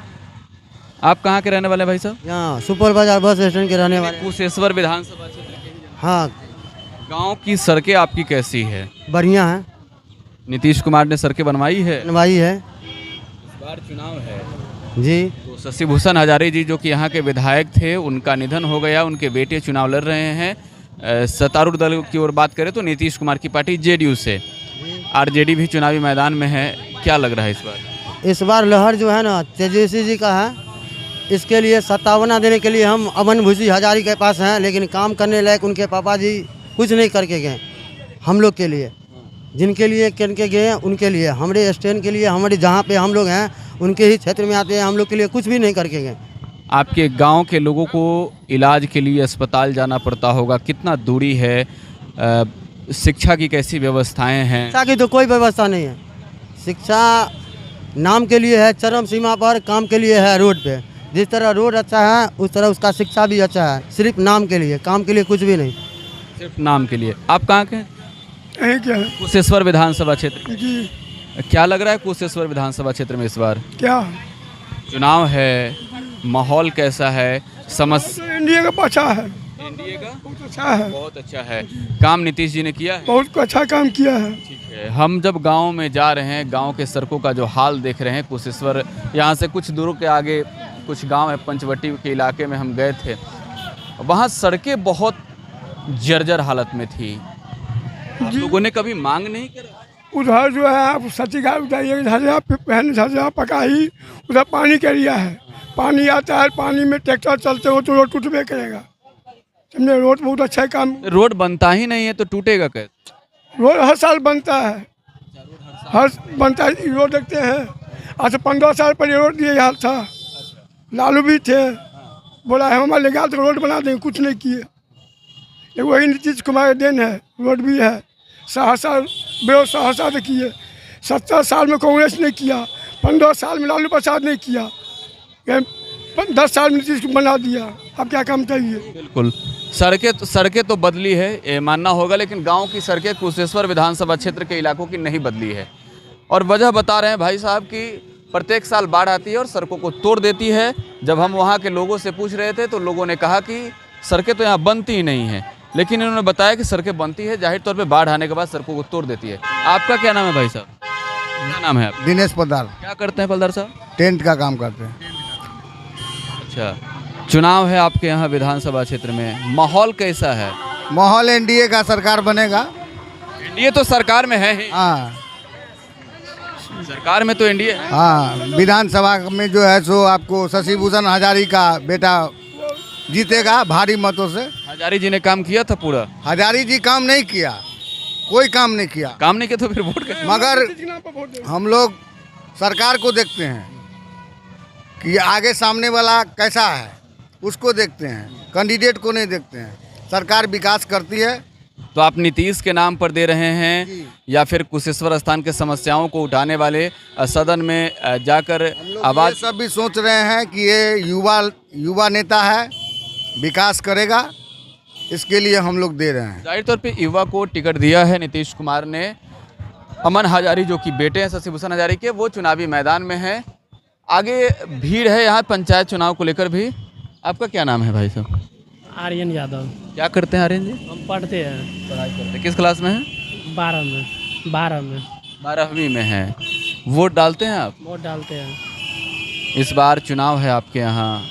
आप कहाँ के रहने वाले हैं भाई साहब? यहाँ सुपर बाजार बस स्टैंड के रहने वाले। कुशेश्वर विधानसभा क्षेत्र के? हाँ। गांव की सड़कें आपकी कैसी है? बढ़िया है। नीतीश कुमार ने सड़कें बनवाई है? बनवाई है। इस बार चुनाव है जी। तो शशि भूषण हजारे जी जो कि यहाँ के विधायक थे, उनका निधन हो गया। उनके बेटे चुनाव लड़ रहे हैं। सत्तारूढ़ दल की ओर बात करें तो नीतीश कुमार की पार्टी जेडीयू से, आरजेडी भी चुनावी मैदान में है। क्या लग रहा है इस बार? इस बार लहर जो है ना तेजस्वी जी का है। इसके लिए सत्तावना देने के लिए हम अमन भूषी हजारी के पास हैं, लेकिन काम करने लायक उनके पापा जी कुछ नहीं करके गए हम लोग के लिए। जिनके लिए करके गए हैं उनके लिए, हमारे स्टैंड के लिए, हमारे जहाँ पे हम लोग हैं उनके ही क्षेत्र में आते हैं, हम लोग के लिए कुछ भी नहीं करके गए। आपके गांव के लोगों को इलाज के लिए अस्पताल जाना पड़ता होगा, कितना दूरी है? शिक्षा की कैसी व्यवस्थाएं हैं? शिक्षा की तो कोई व्यवस्था नहीं है। शिक्षा नाम के लिए है, चरम सीमा पर, काम के लिए है रोड पे। जिस तरह रोड अच्छा है उस तरह उसका शिक्षा भी अच्छा है। सिर्फ नाम के लिए, काम के लिए कुछ भी नहीं, सिर्फ नाम के लिए। आप कहाँ के? क्या है? कुशेश्वर विधानसभा क्षेत्र जी। क्या लग रहा है कुशेश्वर विधानसभा क्षेत्र में इस बार क्या चुनाव है? माहौल कैसा है? समस्या इंडिया का अच्छा है। एनडीए का बहुत अच्छा है। बहुत अच्छा है। काम नीतीश जी ने किया है? बहुत अच्छा काम किया है। ठीक है। हम जब गांव में जा रहे हैं, गांव के सड़कों का जो हाल देख रहे हैं, कुशेश्वर यहाँ से कुछ दूर के आगे कुछ गांव है, पंचवटी के इलाके में हम गए थे। वहाँ सड़कें बहुत जर्जर हालत में थी। आप लोगों ने कभी मांग नहीं करा? उधर जो है आप सच्ची घाट उठाइए, झरिया पकाई, उधर पानी का एरिया है। पानी आता है, पानी में ट्रैक्टर चलते हो तो रोड टूटबे करेगा। समझे? रोड बहुत अच्छा काम। रोड बनता ही नहीं है तो टूटेगा कैसे? रोड हर साल बनता है, हर बनता है। रोड देखते हैं आज 15 साल पर ये रोड ये हाल था। लालू भी थे, बोला है हमारे लेगा तो रोड बना देंगे, कुछ नहीं किए। ये वही नीतीश कुमार देन है। रोड भी है। सहरसा देखिए, 70 साल में कांग्रेस ने किया, 15 साल में लालू प्रसाद ने किया। 10 साल में नीतीश को बना दिया, अब क्या काम चाहिए। बिल्कुल, सड़कें तो बदली है, ये मानना होगा, लेकिन गांव की सड़कें कुशेश्वर विधानसभा क्षेत्र के इलाकों की नहीं बदली है। और वजह बता रहे हैं भाई साहब कि प्रत्येक साल बाढ़ आती है और सड़कों को तोड़ देती है। जब हम वहाँ के लोगों से पूछ रहे थे तो लोगों ने कहा कि सड़कें तो यहाँ बनती ही नहीं हैं, लेकिन इन्होंने बताया कि सड़कें बनती है, जाहिर तौर पे बाढ़ आने के बाद सड़कों को तोड़ देती है। आपका क्या नाम है भाई साहब? क्या नाम है आपका? दिनेश पदार। क्या करते हैं पलदार साहब? टेंट का काम करते हैं। अच्छा, चुनाव है आपके यहाँ विधानसभा क्षेत्र में, माहौल कैसा है? माहौल एनडीए का सरकार बनेगा। एनडीए तो सरकार में है ही। हाँ सरकार में तो एनडीए है। हाँ, विधानसभा में जो है सो आपको शशि भूषण हजारी का बेटा जीतेगा भारी मतों से। हजारी जी ने काम किया था पूरा? हजारी जी काम नहीं किया, कोई काम नहीं किया। काम नहीं किया तो फिर वोट कैसे? मगर हम लोग सरकार को देखते हैं कि आगे सामने वाला कैसा है, उसको देखते हैं, कैंडिडेट को नहीं देखते हैं। सरकार विकास करती है। तो आप नीतीश के नाम पर दे रहे हैं या फिर कुशेश्वर स्थान के समस्याओं को उठाने वाले सदन में जाकर आवाज? सब भी सोच रहे हैं कि ये युवा नेता है, विकास करेगा, इसके लिए हम लोग दे रहे हैं। जाहिर तौर पे युवा को टिकट दिया है नीतीश कुमार ने। अमन हजारी जो कि बेटे हैं शशि भूषण हजारी के, वो चुनावी मैदान में है। आगे भीड़ है यहाँ पंचायत चुनाव को लेकर भी। आपका क्या नाम है भाई साहब? आर्यन यादव। क्या करते हैं आर्यन जी? हम पढ़ते हैं। पढ़ाई करते हैं। किस क्लास में हैं? 12 में। 12वीं में हैं। वोट डालते हैं आप? वोट डालते हैं। इस बार चुनाव है आपके यहाँ,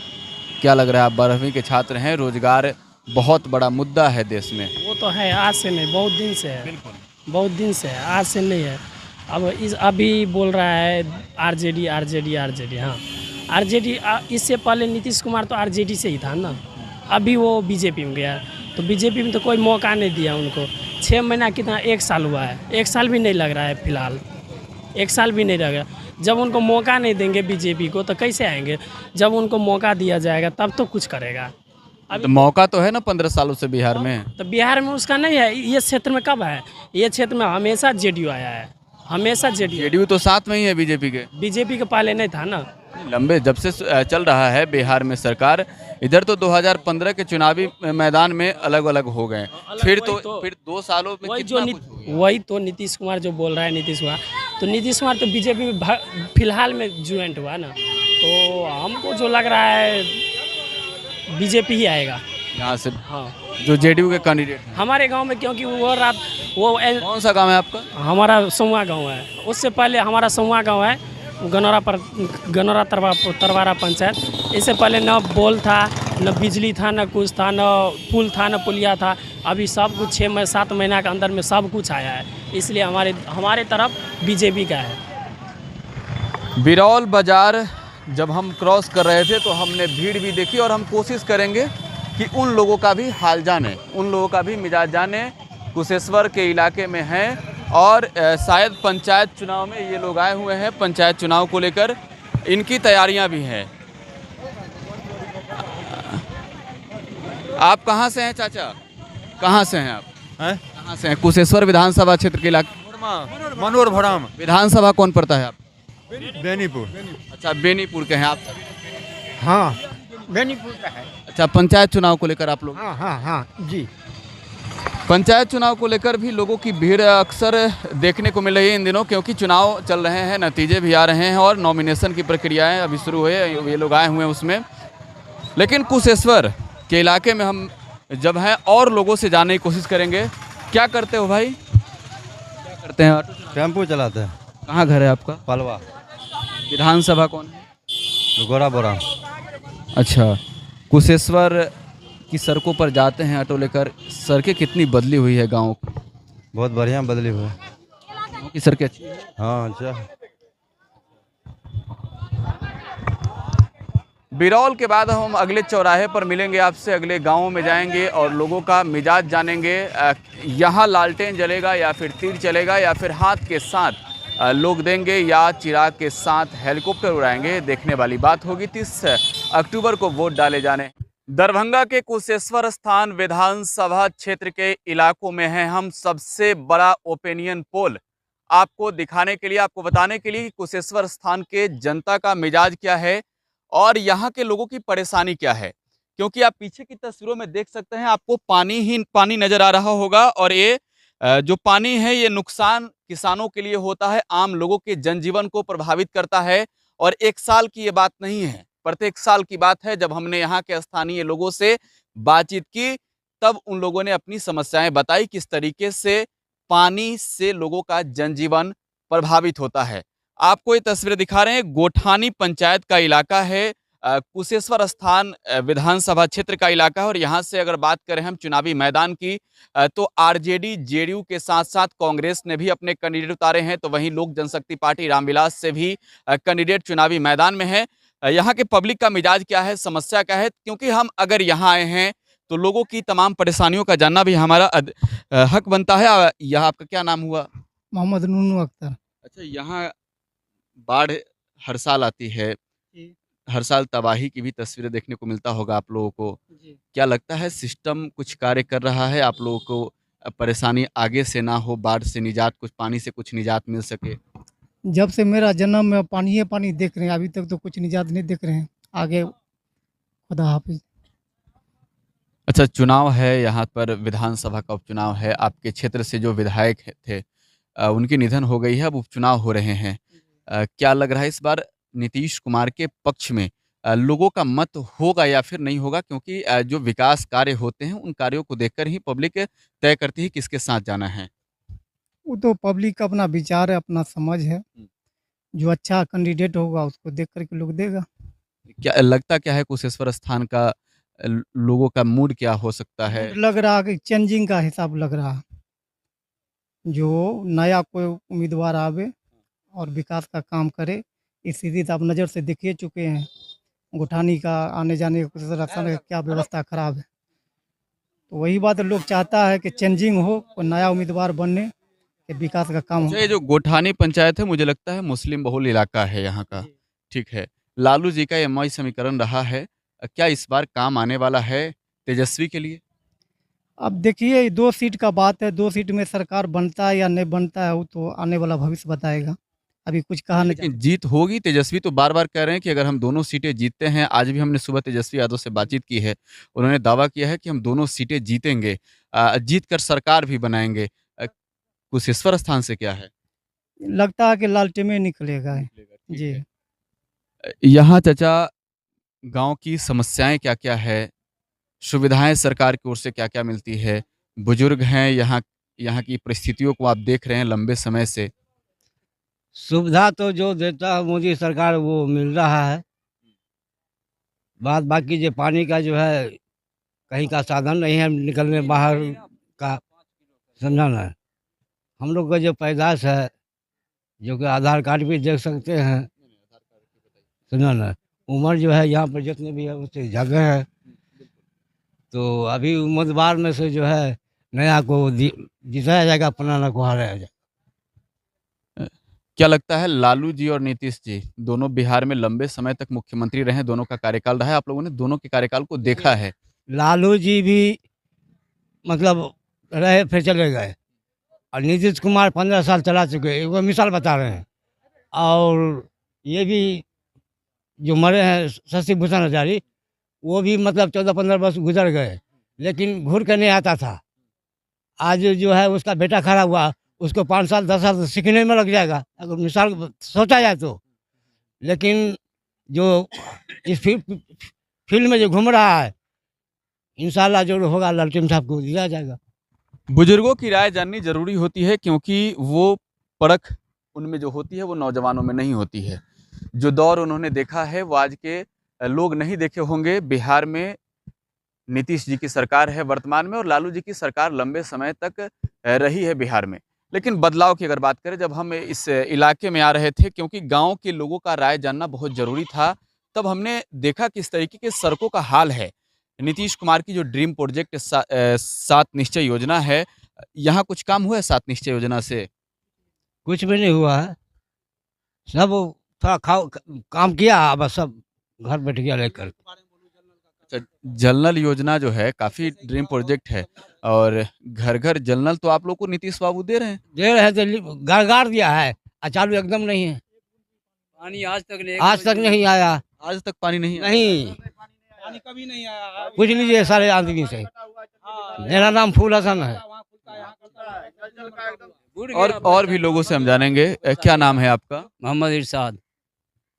क्या लग रहा है? आप 12वीं के छात्र हैं, रोजगार बहुत बड़ा मुद्दा है देश में। वो तो है, आज से नहीं, बहुत दिन से है। बहुत दिन से है, आज से नहीं है। अभी बोल रहा है आरजेडी। हाँ, आरजेडी। इससे पहले नीतीश कुमार तो आरजेडी से ही था ना, अभी वो बीजेपी में गया। तो बीजेपी में तो कोई मौका नहीं दिया उनको। 6 महीना कितना, 1 साल हुआ है, 1 साल भी नहीं लग रहा है फिलहाल, 1 साल भी नहीं लग रहा। जब उनको मौका नहीं देंगे बीजेपी को तो कैसे आएंगे? जब उनको मौका दिया जाएगा तब तो कुछ करेगा। तो मौका तो है ना 15 सालों से बिहार में। तो बिहार में उसका नहीं है, ये क्षेत्र में कब है? ये क्षेत्र में हमेशा जेडीयू आया है, हमेशा जेडीयू तो साथ में ही है बीजेपी के। बीजेपी के पहले नहीं था ना, लंबे जब से चल रहा है बिहार में सरकार। इधर तो 2015 के चुनावी मैदान में अलग अलग हो गए, फिर 2 सालों में कितना कुछ हो गया। वही तो नीतीश कुमार जो बोल रहा है, नीतीश कुमार तो बीजेपी में फिलहाल में ज्वाइंट हुआ ना, तो हमको जो लग रहा है बीजेपी ही आएगा यहाँ से। हाँ, जो जेडीयू के कैंडिडेट हमारे गांव में, क्योंकि वो कौन सा गांव है आपका? हमारा समुआ गांव है। उससे पहले हमारा समुआ गांव है, गनौरा तरवारा पंचायत। इससे पहले न बोल था, न बिजली था, न कुछ था, न पुल था, न पुलिया था। अभी सब कुछ 6-7 महीना के अंदर में सब कुछ आया है, इसलिए हमारे तरफ बीजेपी का है। बिरौल बाजार जब हम क्रॉस कर रहे थे तो हमने भीड़ भी देखी, और हम कोशिश करेंगे कि उन लोगों का भी हाल जाने, उन लोगों का भी मिजाज जाने। कुशेश्वर के इलाके में हैं और शायद पंचायत चुनाव में ये लोग आए हुए हैं। पंचायत चुनाव को लेकर इनकी तैयारियां भी हैं। आप कहां से हैं चाचा? कहां से हैं आप? कहां से हैं? कुशेश्वर विधानसभा क्षेत्र के इलाके। मनोर भराम। विधानसभा कौन पड़ता है आप? बेनीपुर। अच्छा, बेनीपुर के हैं आप? हाँ, बेनीपुर का है। अच्छा, पंचायत चुनाव को लेकर आप लोग? हाँ जी। पंचायत चुनाव को लेकर भी लोगों की भीड़ अक्सर देखने को मिल रही है इन दिनों, क्योंकि चुनाव चल रहे हैं, नतीजे भी आ रहे हैं और नॉमिनेशन की प्रक्रियाएं अभी शुरू हुई है, ये लोग आए हुए हैं उसमें। लेकिन कुशेश्वर के इलाके में हम जब हैं और लोगों से जानने की कोशिश करेंगे। क्या करते हो भाई? क्या करते हैं? टेम्पू चलाते हैं। कहाँ घर है आपका? पलवा। विधानसभा कौन है? गोरा बोरा। अच्छा, कुशेश्वर की सड़कों पर जाते हैं ऑटो लेकर, सड़कें कितनी बदली हुई है गाँव की? बहुत बढ़िया बदली हुई है। गाँव की सड़कें अच्छी हैं? हाँ अच्छा। बिरौल के बाद हम अगले चौराहे पर मिलेंगे आपसे, अगले गाँव में जाएंगे और लोगों का मिजाज जानेंगे। यहाँ लालटेन जलेगा या फिर तीर चलेगा या फिर हाथ के साथ लोग देंगे या चिराग के साथ हेलीकॉप्टर उड़ाएंगे, देखने वाली बात होगी। 30 अक्टूबर को वोट डाले जाने। दरभंगा के कुशेश्वर स्थान विधानसभा क्षेत्र के इलाकों में हैं हम। सबसे बड़ा ओपिनियन पोल आपको दिखाने के लिए, आपको बताने के लिए कि कुशेश्वर स्थान के जनता का मिजाज क्या है और यहाँ के लोगों की परेशानी क्या है, क्योंकि आप पीछे की तस्वीरों में देख सकते हैं, आपको पानी ही पानी नजर आ रहा होगा। और ये जो पानी है ये नुकसान किसानों के लिए होता है, आम लोगों के जनजीवन को प्रभावित करता है। और एक साल की ये बात नहीं है, प्रत्येक साल की बात है। जब हमने यहाँ के स्थानीय लोगों से बातचीत की तब उन लोगों ने अपनी समस्याएं बताई, किस तरीके से पानी से लोगों का जनजीवन प्रभावित होता है। आपको ये तस्वीरें दिखा रहे हैं, गोठानी पंचायत का इलाका है, कुशेश्वर स्थान विधानसभा क्षेत्र का इलाका है। और यहाँ से अगर बात करें हम चुनावी मैदान की, तो आरजेडी जेडीयू के साथ साथ कांग्रेस ने भी अपने कैंडिडेट उतारे हैं, तो वहीं लोक जनशक्ति पार्टी रामविलास से भी कैंडिडेट चुनावी मैदान में है। यहाँ के पब्लिक का मिजाज क्या है, समस्या क्या है, क्योंकि हम अगर यहाँ आए हैं तो लोगों की तमाम परेशानियों का जानना भी हमारा हक बनता है। यह आपका क्या नाम हुआ? मोहम्मद नूनू अख्तर। अच्छा, यहाँ बाढ़ हर साल आती है, हर साल तबाही की भी तस्वीरें देखने को मिलता होगा आप लोगों को। क्या लगता है सिस्टम कुछ कार्य कर रहा है, आप लोगों को परेशानी आगे से ना हो, बाढ़ से निजात, कुछ पानी से कुछ निजात मिल सके? जब से मेरा जन्म में पानी ही पानी देख रहे हैं, अभी तक तो कुछ निजात नहीं देख रहे हैं। आगे खुदा हाफिज। अच्छा, चुनाव है यहाँ पर, विधानसभा का उपचुनाव है। आपके क्षेत्र से जो विधायक थे उनकी निधन हो गई है, अब उपचुनाव हो रहे हैं। क्या लग रहा है इस बार नीतीश कुमार के पक्ष में लोगों का मत होगा या फिर नहीं होगा? क्योंकि जो विकास कार्य होते हैं उन कार्यों को देखकर ही पब्लिक तय करती है किसके साथ जाना है। वो तो पब्लिक का अपना विचार है, अपना समझ है। जो अच्छा कैंडिडेट होगा उसको देख करके लोग देगा। क्या लगता क्या है कुशेश्वर स्थान का लोगों का मूड क्या हो सकता है? लग रहा कि चेंजिंग का हिसाब लग रहा, जो नया कोई उम्मीदवार आवे और विकास का काम करे। इस स्थिति तो आप नज़र से देख ही चुके हैं, गोठानी का आने जाने का कुशेश्वर स्थान का क्या व्यवस्था खराब है। तो वही बात लोग चाहता है कि चेंजिंग हो, कोई नया उम्मीदवार बनने के विकास का काम हो। ये जो गोठानी पंचायत है मुझे लगता है मुस्लिम बहुल इलाका है यहाँ का, ठीक है। लालू जी का एमआई समीकरण रहा है, क्या इस बार काम आने वाला है तेजस्वी के लिए? अब देखिए 2 सीट का बात है, 2 सीट में सरकार बनता है या नहीं बनता है वो तो आने वाला भविष्य बताएगा। अभी कुछ कहा नहीं। लेकिन जीत होगी। तेजस्वी तो बार बार कह रहे हैं कि अगर हम दोनों सीटें जीतते हैं, आज भी हमने सुबह तेजस्वी यादव से बातचीत की है, उन्होंने दावा किया है कि हम दोनों सीटें जीतेंगे, जीत कर सरकार भी बनाएंगे। कुशेश्वर स्थान से क्या है? लगता है कि लालटेन में निकलेगा जी। यहाँ चाचा गांव की समस्याएं क्या क्या है, सुविधाएं सरकार की ओर से क्या क्या मिलती है, बुजुर्ग हैं, यहाँ की परिस्थितियों को आप देख रहे हैं लंबे समय से। सुविधा तो जो देता है मोदी सरकार वो मिल रहा है। बाकी जो पानी का जो है कहीं का साधन नहीं है निकलने बाहर का, समझा ना। हम लोग का जो पैदाश है, जो कि आधार कार्ड भी देख सकते हैं, समझा ना। उम्र जो है यहाँ पर जितने भी है उससे ज़्यादा है। तो अभी उम्मीदवार में से जो है नया को जिताया जाएगा, पुराना को हराया जाएगा। क्या लगता है लालू जी और नीतीश जी दोनों बिहार में लंबे समय तक मुख्यमंत्री रहे, दोनों का कार्यकाल रहा है, आप लोगों ने दोनों के कार्यकाल को देखा है। लालू जी भी मतलब रहे फिर चले गए, और नीतीश कुमार 15 साल चला चुके, एक मिसाल बता रहे हैं। और ये भी जो मरे हैं शशि भूषण हजारी, वो भी मतलब 14-15 वर्ष गुजर गए, लेकिन घूर के नहीं आता था। आज जो है उसका बेटा खड़ा हुआ, उसको 5 साल 10 साल सीखने में लग जाएगा, अगर मिसाल सोचा जाए तो। लेकिन जो इस फील्ड में जो घूम रहा है, इंशाल्लाह जो होगा लालटेन साहब को दिया जाएगा। बुजुर्गों की राय जाननी जरूरी होती है, क्योंकि वो परख उनमें जो होती है वो नौजवानों में नहीं होती है। जो दौर उन्होंने देखा है वो आज के लोग नहीं देखे होंगे। बिहार में नीतीश जी की सरकार है वर्तमान में, और लालू जी की सरकार लंबे समय तक रही है बिहार में। लेकिन बदलाव की अगर बात करें, जब हम इस इलाके में आ रहे थे, क्योंकि गांव के लोगों का राय जानना बहुत ज़रूरी था, तब हमने देखा किस तरीके के सड़कों का हाल है। नीतीश कुमार की जो ड्रीम प्रोजेक्ट 7 निश्चय योजना है, यहाँ कुछ काम हुआ है 7 निश्चय योजना से? कुछ भी नहीं हुआ है, सब थोड़ा काम किया, बस सब घर बैठ गया लेकर। अच्छा, जल नल योजना जो है काफ़ी ड्रीम प्रोजेक्ट है, और घर घर जल नल तो आप लोग को नीतीश बाबू दे रहे हैं? दे रहे हैं, तो गाड़ दिया है, चालू एकदम नहीं है। पानी आज तक नहीं आया। आज तक पानी नहीं आया? नहीं, पानी कभी नहीं आया। पूछ लीजिए सारे आदमी से। मेरा नाम फूल हसन है। और भी लोगों से हम जानेंगे। क्या नाम है आपका? मोहम्मद इरशाद।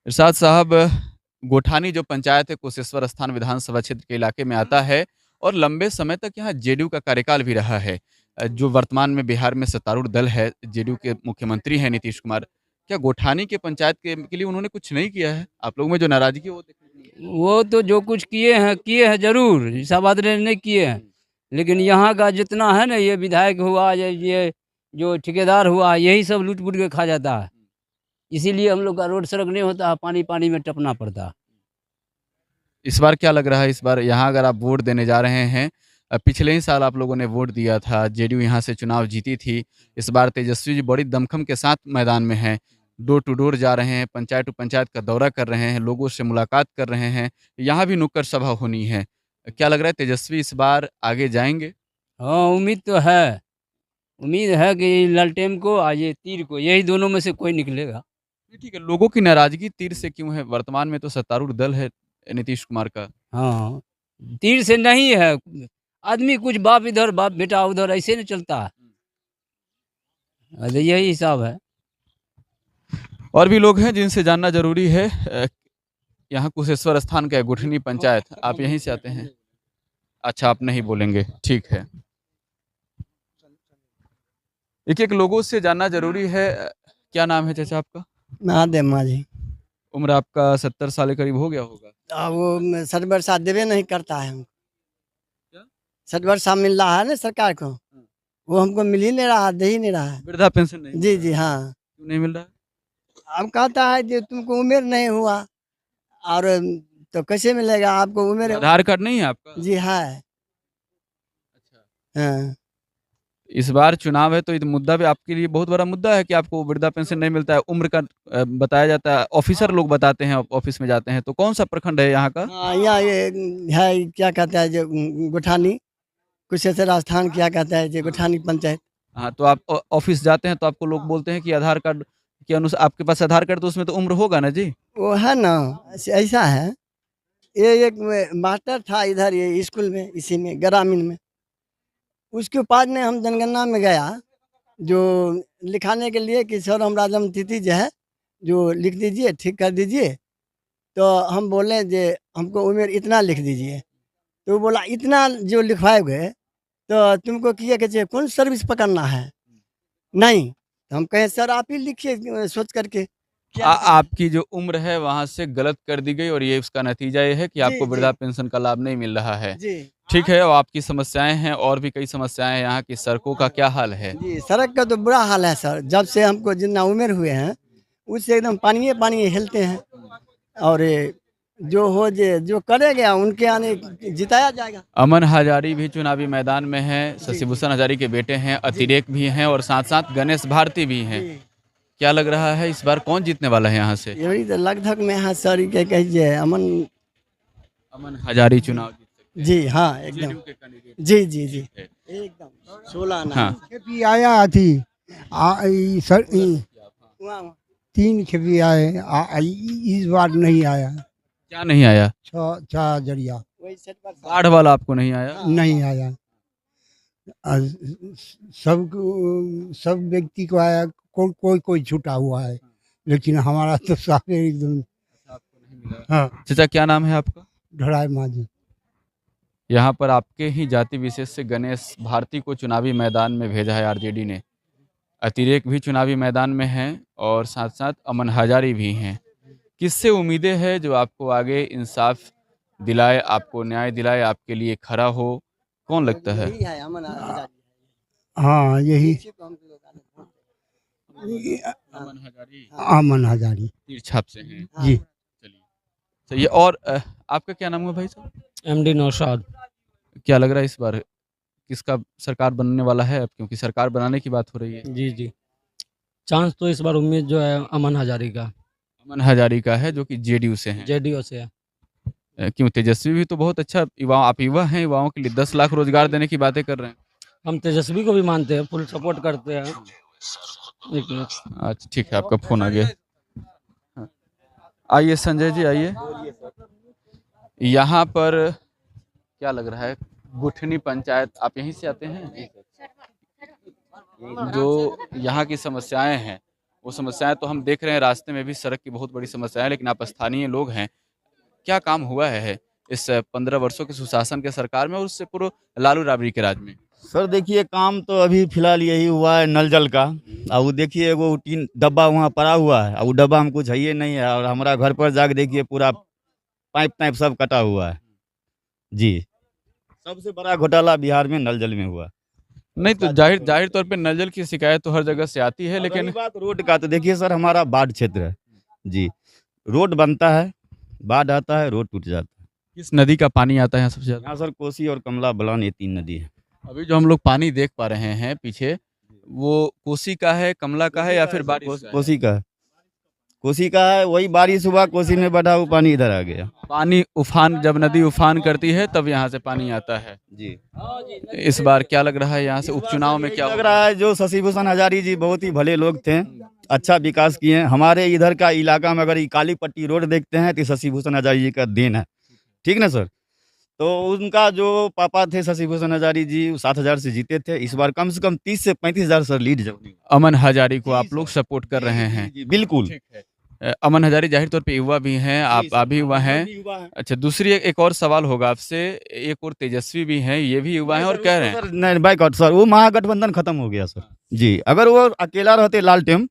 इरशाद साहब, गोठानी जो पंचायत है कुशेश्वर स्थान विधानसभा क्षेत्र के इलाके में आता है और लंबे समय तक यहाँ जेडीयू का कार्यकाल भी रहा है। जो वर्तमान में बिहार में सत्तारूढ़ दल है, जेडीयू के मुख्यमंत्री हैं नीतीश कुमार, क्या गोठानी के पंचायत के लिए उन्होंने कुछ नहीं किया है? आप लोगों में जो नाराजगी है वो वो तो जो कुछ किए हैं जरूर, ऐसा बात नहीं किए हैं, लेकिन यहाँ का जितना है ना, ये विधायक हुआ, ये जो ठेकेदार हुआ, यही सब लूट पुट के खा जाता है। इसीलिए हम लोग का रोड सड़क नहीं होता, पानी पानी में टपना पड़ता है। इस बार क्या लग रहा है? इस बार यहाँ अगर आप वोट देने जा रहे हैं, पिछले ही साल आप लोगों ने वोट दिया था, जेडीयू यहाँ से चुनाव जीती थी। इस बार तेजस्वी जी बड़ी दमखम के साथ मैदान में हैं, डोर टू डोर जा रहे हैं, पंचायत टू पंचायत का दौरा कर रहे हैं, लोगों से मुलाकात कर रहे हैं, यहाँ भी नुक्कड़ सभा होनी है। क्या लग रहा है तेजस्वी इस बार आगे जाएंगे? हाँ, उम्मीद तो है। उम्मीद है कि लालटेन को और ये तीर को, यही दोनों में से कोई निकलेगा। ठीक है, लोगों की नाराजगी तीर से क्यों है? वर्तमान में तो सत्तारूढ़ दल है नीतीश कुमार का। हाँ, तीर से नहीं है। आदमी कुछ बाप इधर बाप बेटा उधर, ऐसे नहीं चलता है। यही हिसाब है। और भी लोग हैं जिनसे जानना जरूरी है। यहाँ कुशेश्वर स्थान का गुठनी पंचायत, आप यहीं से आते हैं? अच्छा, आप नहीं बोलेंगे, ठीक है। एक एक लोगों से जानना जरूरी है। क्या नाम है चाचा आपका? महादेव माझी। उम्र आपका 70 साल के करीब हो गया होगा। वो 60 वर्षा देवे नहीं करता है हमको। 60 वर्षा मिल रहा है ना सरकार को, वो हमको मिल ही नहीं रहा, दे ही नहीं रहा है। वृद्धा पेंशन नहीं? जी जी हाँ। क्यों नहीं मिल रहा है? अब कहता है कि तुमको उम्र नहीं हुआ, और तो कैसे मिलेगा आपको उम्र? आधार कार्ड नहीं है आपका? जी है। हाँ। इस बार चुनाव है तो ये मुद्दा भी आपके लिए बहुत बड़ा मुद्दा है कि आपको वृद्धा पेंशन नहीं मिलता है। उम्र का बताया जाता है, ऑफिसर लोग बताते हैं, ऑफिस में जाते हैं। तो कौन सा प्रखंड है यहाँ का? यहाँ ये है, क्या कहता है जो गोठानी कुशेश्वर स्थान, क्या कहता है जो गोठानी पंचायत। हाँ, तो आप ऑफिस जाते हैं तो आपको लोग बोलते हैं कि आधार कार्ड के अनुसार, आपके पास आधार कार्ड तो उसमें तो उम्र होगा ना जी? वो है ना, ऐसा है। ये एक मास्टर था इधर ये स्कूल में, इसी में ग्रामीण में, उसके बाद में हम जनगणना में गया जो लिखाने के लिए कि सर हमारा जन्म तिथि जो है जो लिख दीजिए, ठीक कर दीजिए। तो हम बोले जे हमको उम्र इतना लिख दीजिए, तो वो बोला इतना जो लिखवाओगे तो तुमको किए के कौन सर्विस पकड़ना है? नहीं, तो हम कहें सर आप ही लिखिए सोच करके। आपकी जो उम्र है वहाँ से गलत कर दी गई और ये उसका नतीजा ये है कि आपको वृद्धा पेंशन का लाभ नहीं मिल रहा है। ठीक है, और आपकी समस्याएं हैं, और भी कई समस्याएं हैं। यहाँ की सड़कों का क्या हाल है? जी, सड़क का तो बुरा हाल है सर। जब से हमको जितना उम्र हुए हैं उससे एकदम पानी पानी हिलते हैं, और जो हो जो करेगा उनके आने जिताया जाएगा। अमन हजारी भी चुनावी मैदान में हैं, शशिभूषण हजारी के बेटे हैं, अतिरेक भी हैं और साथ साथ गणेश भारती भी हैं। क्या लग रहा है इस बार कौन जीतने वाला है यहाँ से? यही तो लगभग में है सर, के कहिए अमन हजारी चुनाव जीत। जी हाँ, एकदम। जी जी जी एकदम 16 ना। हाँ। खेपी आया थी सर, 3 खेपी आए, इस बार नहीं आया। क्या नहीं आया? 6 जरिया। बाढ़ वाला आपको नहीं आया? नहीं आया। सब व्यक्ति को आया, कोई छूटा हुआ है, लेकिन हमारा तो सारे एकदम। हाँ। चाचा क्या नाम है आपका? ढड़ाई माझी। यहाँ पर आपके ही जाति विशेष से गणेश भारती को चुनावी मैदान में भेजा है आरजेडी ने। अतिरेक भी चुनावी मैदान में हैं और साथ साथ अमन हजारी भी हैं। किससे उम्मीदें हैं जो आपको आगे इंसाफ दिलाए, आपको न्याय दिलाए, आपके लिए खड़ा हो? कौन लगता है? हाँ, यही अमन हजारी तीर छाप से हैं जी। चलिए सही है। और आपका क्या नाम है भाई साहब? MD नौशाद। क्या लग रहा है इस बार किसका सरकार बनने वाला है? अब क्योंकि सरकार बनाने की बात हो रही है। जी जी, चांस तो इस बार उम्मीद जो है अमन हजारी का। अमन हजारी का है जो कि जेडीयू से हैं। जेडीयू से है। क्यों? तेजस्वी भी तो बहुत अच्छा युवा, आप युवा हैं, युवाओं के लिए 10 लाख रोजगार देने की बातें कर रहे हैं। हम तेजस्वी को भी मानते हैं, फुल सपोर्ट करते हैं। अच्छा ठीक है, आपका फोन आ गया। आइए संजय जी आइए। यहाँ पर क्या लग रहा है, गुठनी पंचायत, आप यहीं से आते हैं? जो यहाँ की समस्याएं हैं वो समस्याएं तो हम देख रहे हैं, रास्ते में भी सड़क की बहुत बड़ी समस्या है, लेकिन आप स्थानीय लोग हैं, क्या काम हुआ है इस 15 वर्षों के सुशासन के सरकार में और उससे पूर्व लालू राबड़ी के राज में? सर देखिए, काम तो अभी फिलहाल यही हुआ है नल जल का। और वो देखिए वो 3 डब्बा वहाँ पड़ा हुआ है और वो डब्बा हमको चाहिए नहीं है, और हमारा घर पर जाके देखिए पूरा पाइप सब कटा हुआ है जी। सबसे बड़ा घोटाला बिहार में नल जल में हुआ। नहीं तो जाहिर तौर पे नल जल की शिकायत तो हर जगह से आती है, लेकिन रही बात रोड का, तो देखिए सर हमारा बाढ़ क्षेत्र है जी। रोड बनता है, बाढ़ आता है, रोड टूट जाता है। किस नदी का पानी आता है यहाँ सबसे ज्यादा? यहाँ सर कोसी और कमला बलान, ये 3 नदी है। अभी जो हम लोग पानी देख पा रहे हैं पीछे, वो कोसी का है, कमला का है या फिर बारिश का है? कोसी का है, कोसी का है। वही बारिश हुआ, कोसी में बढ़ा हुआ पानी इधर आ गया। पानी उफान, जब नदी उफान करती है तब यहाँ से पानी आता है जी। इस बार क्या लग रहा है यहाँ से उपचुनाव में क्या लग रहा है? जो शशि भूषण हजारी जी बहुत ही भले लोग थे, अच्छा विकास किए हैं। हमारे इधर का इलाका में अगर ये काली पट्टी रोड देखते हैं तो शशि भूषण हजारी जी का देन है, ठीक ना सर। तो उनका जो पापा थे शशि भूषण हजारी जी, 7,000 से जीते थे। इस बार कम से कम 30 से 35,000 सर लीड जरूर। अमन हजारी को आप लोग सपोर्ट कर रहे हैं? बिल्कुल। अमन हजारी जाहिर तौर पे युवा भी हैं, आप भी युवा हैं। अच्छा, दूसरी एक और सवाल होगा आपसे, एक और तेजस्वी भी हैं, ये भी युवा हैं और कह रहे हैं नहीं बाइकआउट सर, वो महागठबंधन खत्म हो गया सर जी। अगर वो अकेला रहते लालटेम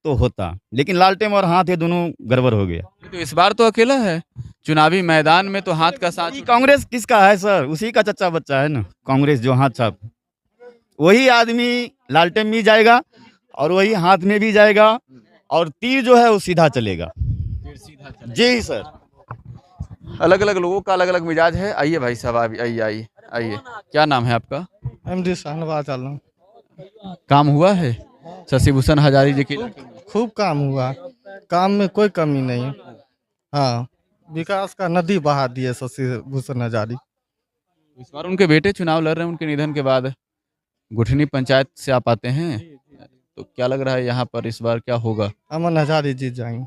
तो होता, लेकिन लालटेम और हाथ ये दोनों गड़बड़ हो गया। तो इस बार तो अकेला है चुनावी मैदान में, तो हाथ का साथ। कांग्रेस किसका है सर? उसी का चच्चा बच्चा है ना कांग्रेस, जो हाथ छाप, वही आदमी लालटेम में जाएगा और वही हाथ में भी जाएगा, और तीर जो है वो सीधा चलेगा जी सर। अलग अलग लोगों का अलग अलग मिजाज है। आइए भाई साहब, आइए आइए आइए। क्या नाम है आपका? MD शाहनवाज आलम। काम हुआ है शशि भूषण हजारी जी की? खूब काम हुआ, काम में कोई कमी नहीं। हाँ, विकास का नदी बहा दिए शशि भूषण हजारी। इस बार उनके बेटे चुनाव लड़ रहे हैं, उनके निधन के बाद गुठनी पंचायत से आप आते हैं, तो क्या लग रहा है यहाँ पर इस बार क्या होगा? अमन हजारी जीत जाएंगे।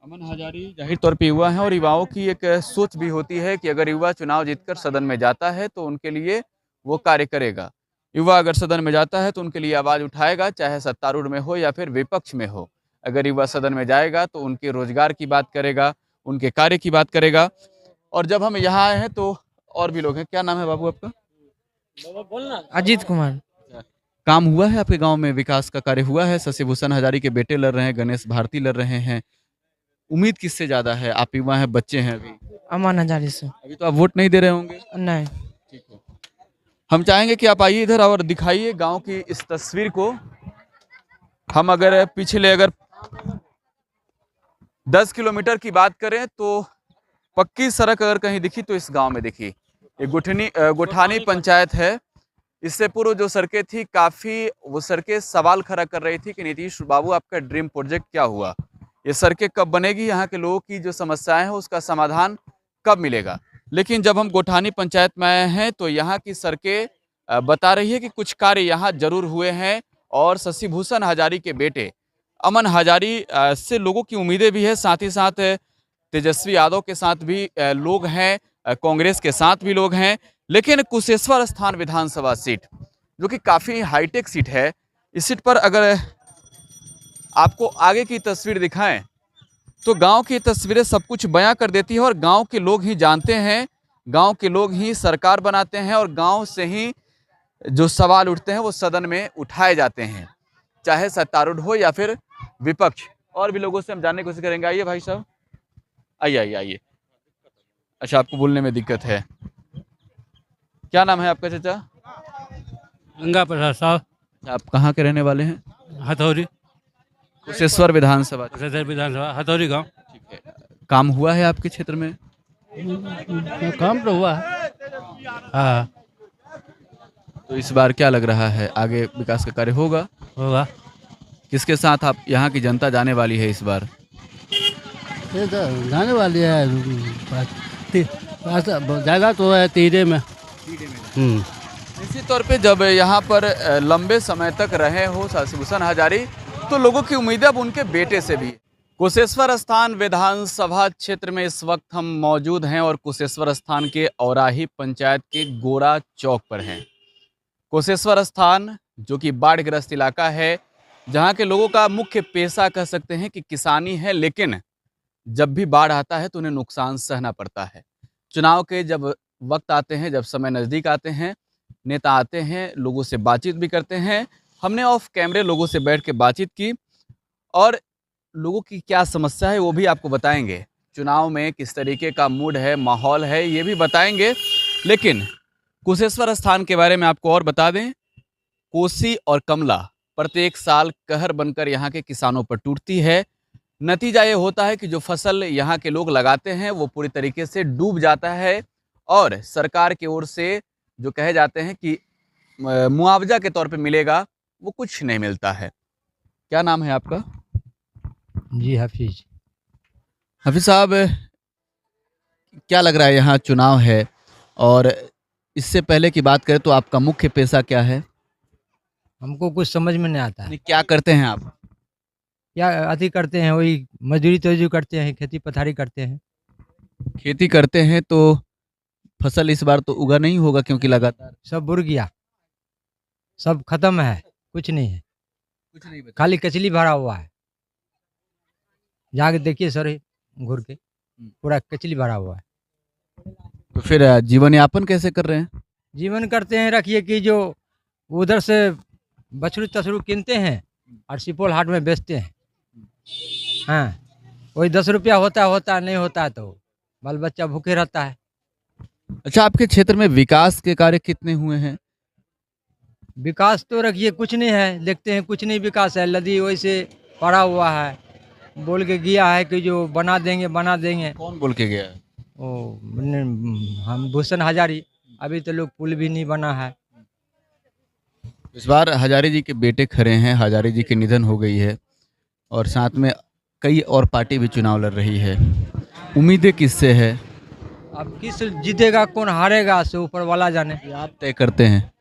अमन हजारी जाहिर तौर पे युवा हैं, और युवाओं की एक सोच भी होती है कि अगर युवा चुनाव जीतकर सदन में जाता है तो उनके लिए वो कार्य करेगा। युवा अगर सदन में जाता है तो उनके लिए आवाज़ उठाएगा, चाहे सत्तारूढ़ में हो या फिर विपक्ष में हो। अगर युवा सदन में जाएगा तो उनके रोजगार की बात करेगा, उनके कार्य की बात करेगा। और जब हम यहाँ आए हैं तो और भी लोग हैं। क्या नाम है बाबू आपका? अजीत कुमार। काम हुआ है आपके गांव में, विकास का कार्य हुआ है? शशि भूषण हजारी के बेटे लड़ रहे हैं, गणेश भारती लड़ रहे हैं, उम्मीद किससे ज्यादा है? आप युवा हैं, बच्चे हैं अभी। अमन हजारी से। अभी तो आप वोट नहीं दे रहे होंगे? नहीं। ठीक है, हम चाहेंगे कि आप आइए इधर और दिखाइए गांव की इस तस्वीर को। हम अगर पिछले 10 किलोमीटर की बात करें तो पक्की सड़क अगर कहीं दिखी तो इस गांव में दिखी। ये गुठानी पंचायत है। इससे पूर्व जो सड़कें थी, काफ़ी वो सड़कें सवाल खड़ा कर रही थी कि नीतीश बाबू आपका ड्रीम प्रोजेक्ट क्या हुआ, ये सड़कें कब बनेगी, यहाँ के लोगों की जो समस्याएं हैं उसका समाधान कब मिलेगा। लेकिन जब हम गुठानी पंचायत में आए हैं तो यहाँ की सड़कें बता रही है कि कुछ कार्य यहाँ जरूर हुए हैं, और शशि भूषण हजारी के बेटे अमन हजारी से लोगों की उम्मीदें भी है। साथ ही साथ तेजस्वी यादव के साथ भी लोग हैं, कांग्रेस के साथ भी लोग हैं। लेकिन कुशेश्वर स्थान विधानसभा सीट जो कि काफ़ी हाईटेक सीट है, इस सीट पर अगर आपको आगे की तस्वीर दिखाएं तो गांव की तस्वीरें सब कुछ बयां कर देती है, और गांव के लोग ही जानते हैं, गांव के लोग ही सरकार बनाते हैं, और गांव से ही जो सवाल उठते हैं वो सदन में उठाए जाते हैं, चाहे सत्तारूढ़ हो या फिर विपक्ष। और भी लोगों से हम जानने की कोशिश करेंगे। आइए भाई साहब, आइए आइए आइए। अच्छा, आपको बोलने में दिक्कत है। क्या नाम है आपका चाचा? गंगा प्रसाद साहब। आप कहाँ के रहने वाले हैं? हथौड़ी। कुशेश्वर विधानसभा। कुशेश्वर विधानसभा, हथौड़ी गांव। ठीक है, काम हुआ है आपके क्षेत्र में? काम तो हुआ है। हाँ। तो इस बार क्या लग रहा है, आगे विकास का कार्य होगा? होगा। किसके साथ आप यहाँ की जनता जाने वाली है इस बार? ये तो जाने वाली है, ज़्यादा तो है तीरे में। इसी तौर पे जब यहाँ पर लंबे समय तक रहे हो शशि भूषण हजारी, तो लोगों की उम्मीद अब उनके बेटे से भी। कुशेश्वर स्थान विधानसभा क्षेत्र में इस वक्त हम मौजूद हैं और कुशेश्वर स्थान के औराही पंचायत के गोरा चौक पर हैं। कुशेश्वर स्थान जो कि बाढ़ग्रस्त इलाका है, जहां के लोगों का मुख्य पेशा कह सकते हैं कि किसानी है, लेकिन जब भी बाढ़ आता है तो उन्हें नुकसान सहना पड़ता है। चुनाव के जब वक्त आते हैं, जब समय नज़दीक आते हैं, नेता आते हैं, लोगों से बातचीत भी करते हैं। हमने ऑफ कैमरे लोगों से बैठ के बातचीत की और लोगों की क्या समस्या है वो भी आपको बताएंगे। चुनाव में किस तरीके का मूड है, माहौल है, ये भी बताएंगे। लेकिन कुशेश्वर स्थान के बारे में आपको और बता दें, कोसी और कमला प्रत्येक साल कहर बनकर यहाँ के किसानों पर टूटती है। नतीजा ये होता है कि जो फसल यहाँ के लोग लगाते हैं वो पूरी तरीके से डूब जाता है और सरकार की ओर से जो कहे जाते हैं कि मुआवजा के तौर पे मिलेगा, वो कुछ नहीं मिलता है। क्या नाम है आपका? जी हाफिज। हाफिज साहब, क्या लग रहा है यहाँ चुनाव है और इससे पहले की बात करें तो आपका मुख्य पेशा क्या है? हमको कुछ समझ में नहीं आता है। क्या करते हैं आप? क्या अति करते हैं, वही मजदूरी तजदूरी करते हैं, खेती पथारी करते हैं। खेती करते हैं तो फसल इस बार तो उगा नहीं होगा क्योंकि लगातार सब बुर गया, सब खत्म है, कुछ नहीं है, कुछ नहीं बचा। खाली कचली भरा हुआ है। जाके देखिए सर, घूर के पूरा कचली भरा हुआ है। तो फिर जीवन यापन कैसे कर रहे हैं? जीवन करते हैं, रखिए कि जो उधर से बछरू तछरू किनते हैं और सुपौल हाट में बेचते हैं। हाँ, वही 10 रुपया होता नहीं होता तो बाल बच्चा भूखे रहता है। अच्छा, आपके क्षेत्र में विकास के कार्य कितने हुए हैं? विकास तो रखिए कुछ नहीं है, देखते हैं कुछ नहीं विकास है। नदी वैसे पड़ा हुआ है, बोल के गया है कि जो बना देंगे। कौन बोल के गया है? हम भूषण हजारी, अभी तो लोग पुल भी नहीं बना है। इस बार हजारी जी के बेटे खड़े हैं, हजारी जी की निधन हो गई है और साथ में कई और पार्टी भी चुनाव लड़ रही है। उम्मीदें किससे है? अब किस जीतेगा कौन हारेगा से ऊपर वाला जाने। आप तय करते हैं?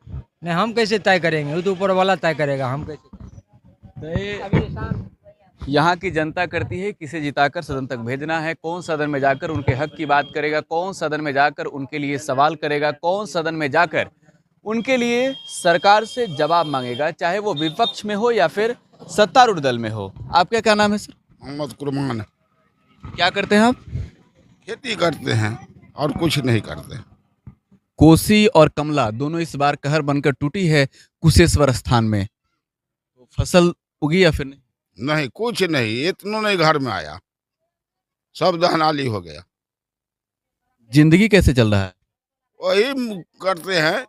नहीं, हम कैसे तय करेंगे, वो तो ऊपर वाला तय करेगा, हम कैसे यहाँ की जनता करती है, किसे जिताकर सदन तक भेजना है, कौन सदन में जाकर उनके हक की बात करेगा, कौन सदन में जाकर उनके लिए सवाल करेगा, कौन सदन में जाकर उनके लिए सरकार से जवाब मांगेगा, चाहे वो विपक्ष में हो या फिर सत्तारूढ़ दल में हो। आपका क्या नाम है सर? मोहम्मद कुरमान। क्या करते हैं आप? खेती करते हैं और कुछ नहीं करते। कोसी और कमला दोनों इस बार कहर बनकर टूटी है कुशेश्वर स्थान में, तो फसल उगी या फिर नहीं? नहीं, कुछ नहीं, इतना नहीं घर में आया, सब दहनाली हो गया। जिंदगी कैसे चल रहा है? वही करते हैं,